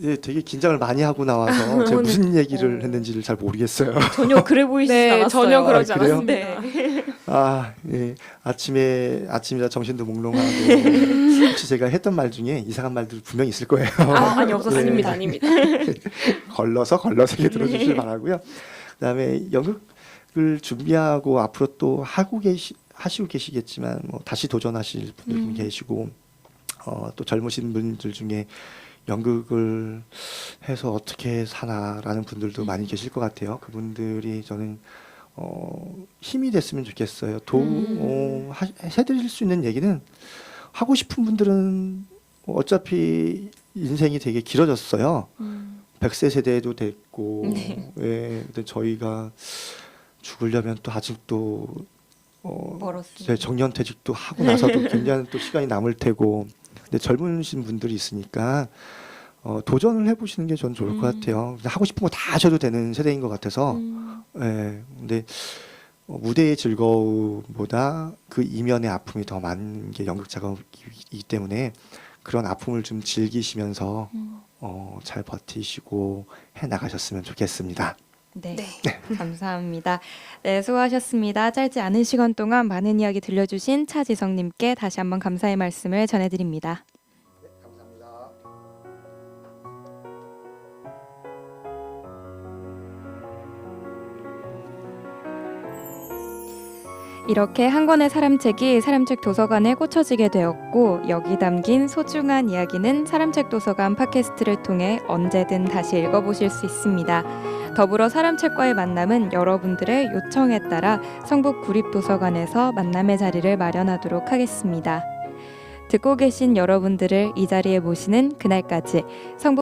A: 예, 되게 긴장을 많이 하고 나와서 제가 무슨 얘기를 했는지를 잘 모르겠어요.
B: 전혀 그래 보이지
C: 네,
B: 않았어요.
C: 전혀 그러지
A: 그래요?
C: 않았습니다.
A: 예, 아침이라 정신도 몽롱하고 혹시 제가 했던 말 중에 이상한 말들 분명히 있을 거예요.
B: 아니 없었습니다.
C: 아닙니다.
A: 걸러서 이렇게 들어주시길 바라고요. 그다음에 연극을 준비하고 앞으로 또 하시고 계시겠지만 다시 도전하실 분들 계시고 또 젊으신 분들 중에 연극을 해서 어떻게 사나라는 분들도 많이 계실 것 같아요. 그분들이 저는 힘이 됐으면 좋겠어요. 해드릴 수 있는 얘기는 하고 싶은 분들은 어차피 인생이 되게 길어졌어요. 100세 세대도 됐고, 예, 근데 저희가 죽으려면 또 아직도
B: 멀었습니다.
A: 정년퇴직도 하고 나서도 굉장히 또 시간이 남을 테고, 근데 젊으신 분들이 있으니까 도전을 해보시는 게 전 좋을 것 같아요. 하고 싶은 거 다 하셔도 되는 세대인 것 같아서, 예, 근데 무대의 즐거움보다 그 이면의 아픔이 더 많은 게 연극 작업이기 때문에 그런 아픔을 좀 즐기시면서 잘 버티시고 해 나가셨으면 좋겠습니다.
B: 네, 감사합니다. 네, 수고하셨습니다. 짧지 않은 시간 동안 많은 이야기 들려주신 차지성님께 다시 한번 감사의 말씀을 전해드립니다.
A: 감사합니다.
B: 이렇게 한 권의 사람책이 사람책 도서관에 꽂혀지게 되었고 여기 담긴 소중한 이야기는 사람책 도서관 팟캐스트를 통해 언제든 다시 읽어보실 수 있습니다. 더불어 사람책과의 만남은 여러분들의 요청에 따라 성북 구립도서관에서 만남의 자리를 마련하도록 하겠습니다. 듣고 계신 여러분들을 이 자리에 모시는 그날까지 성북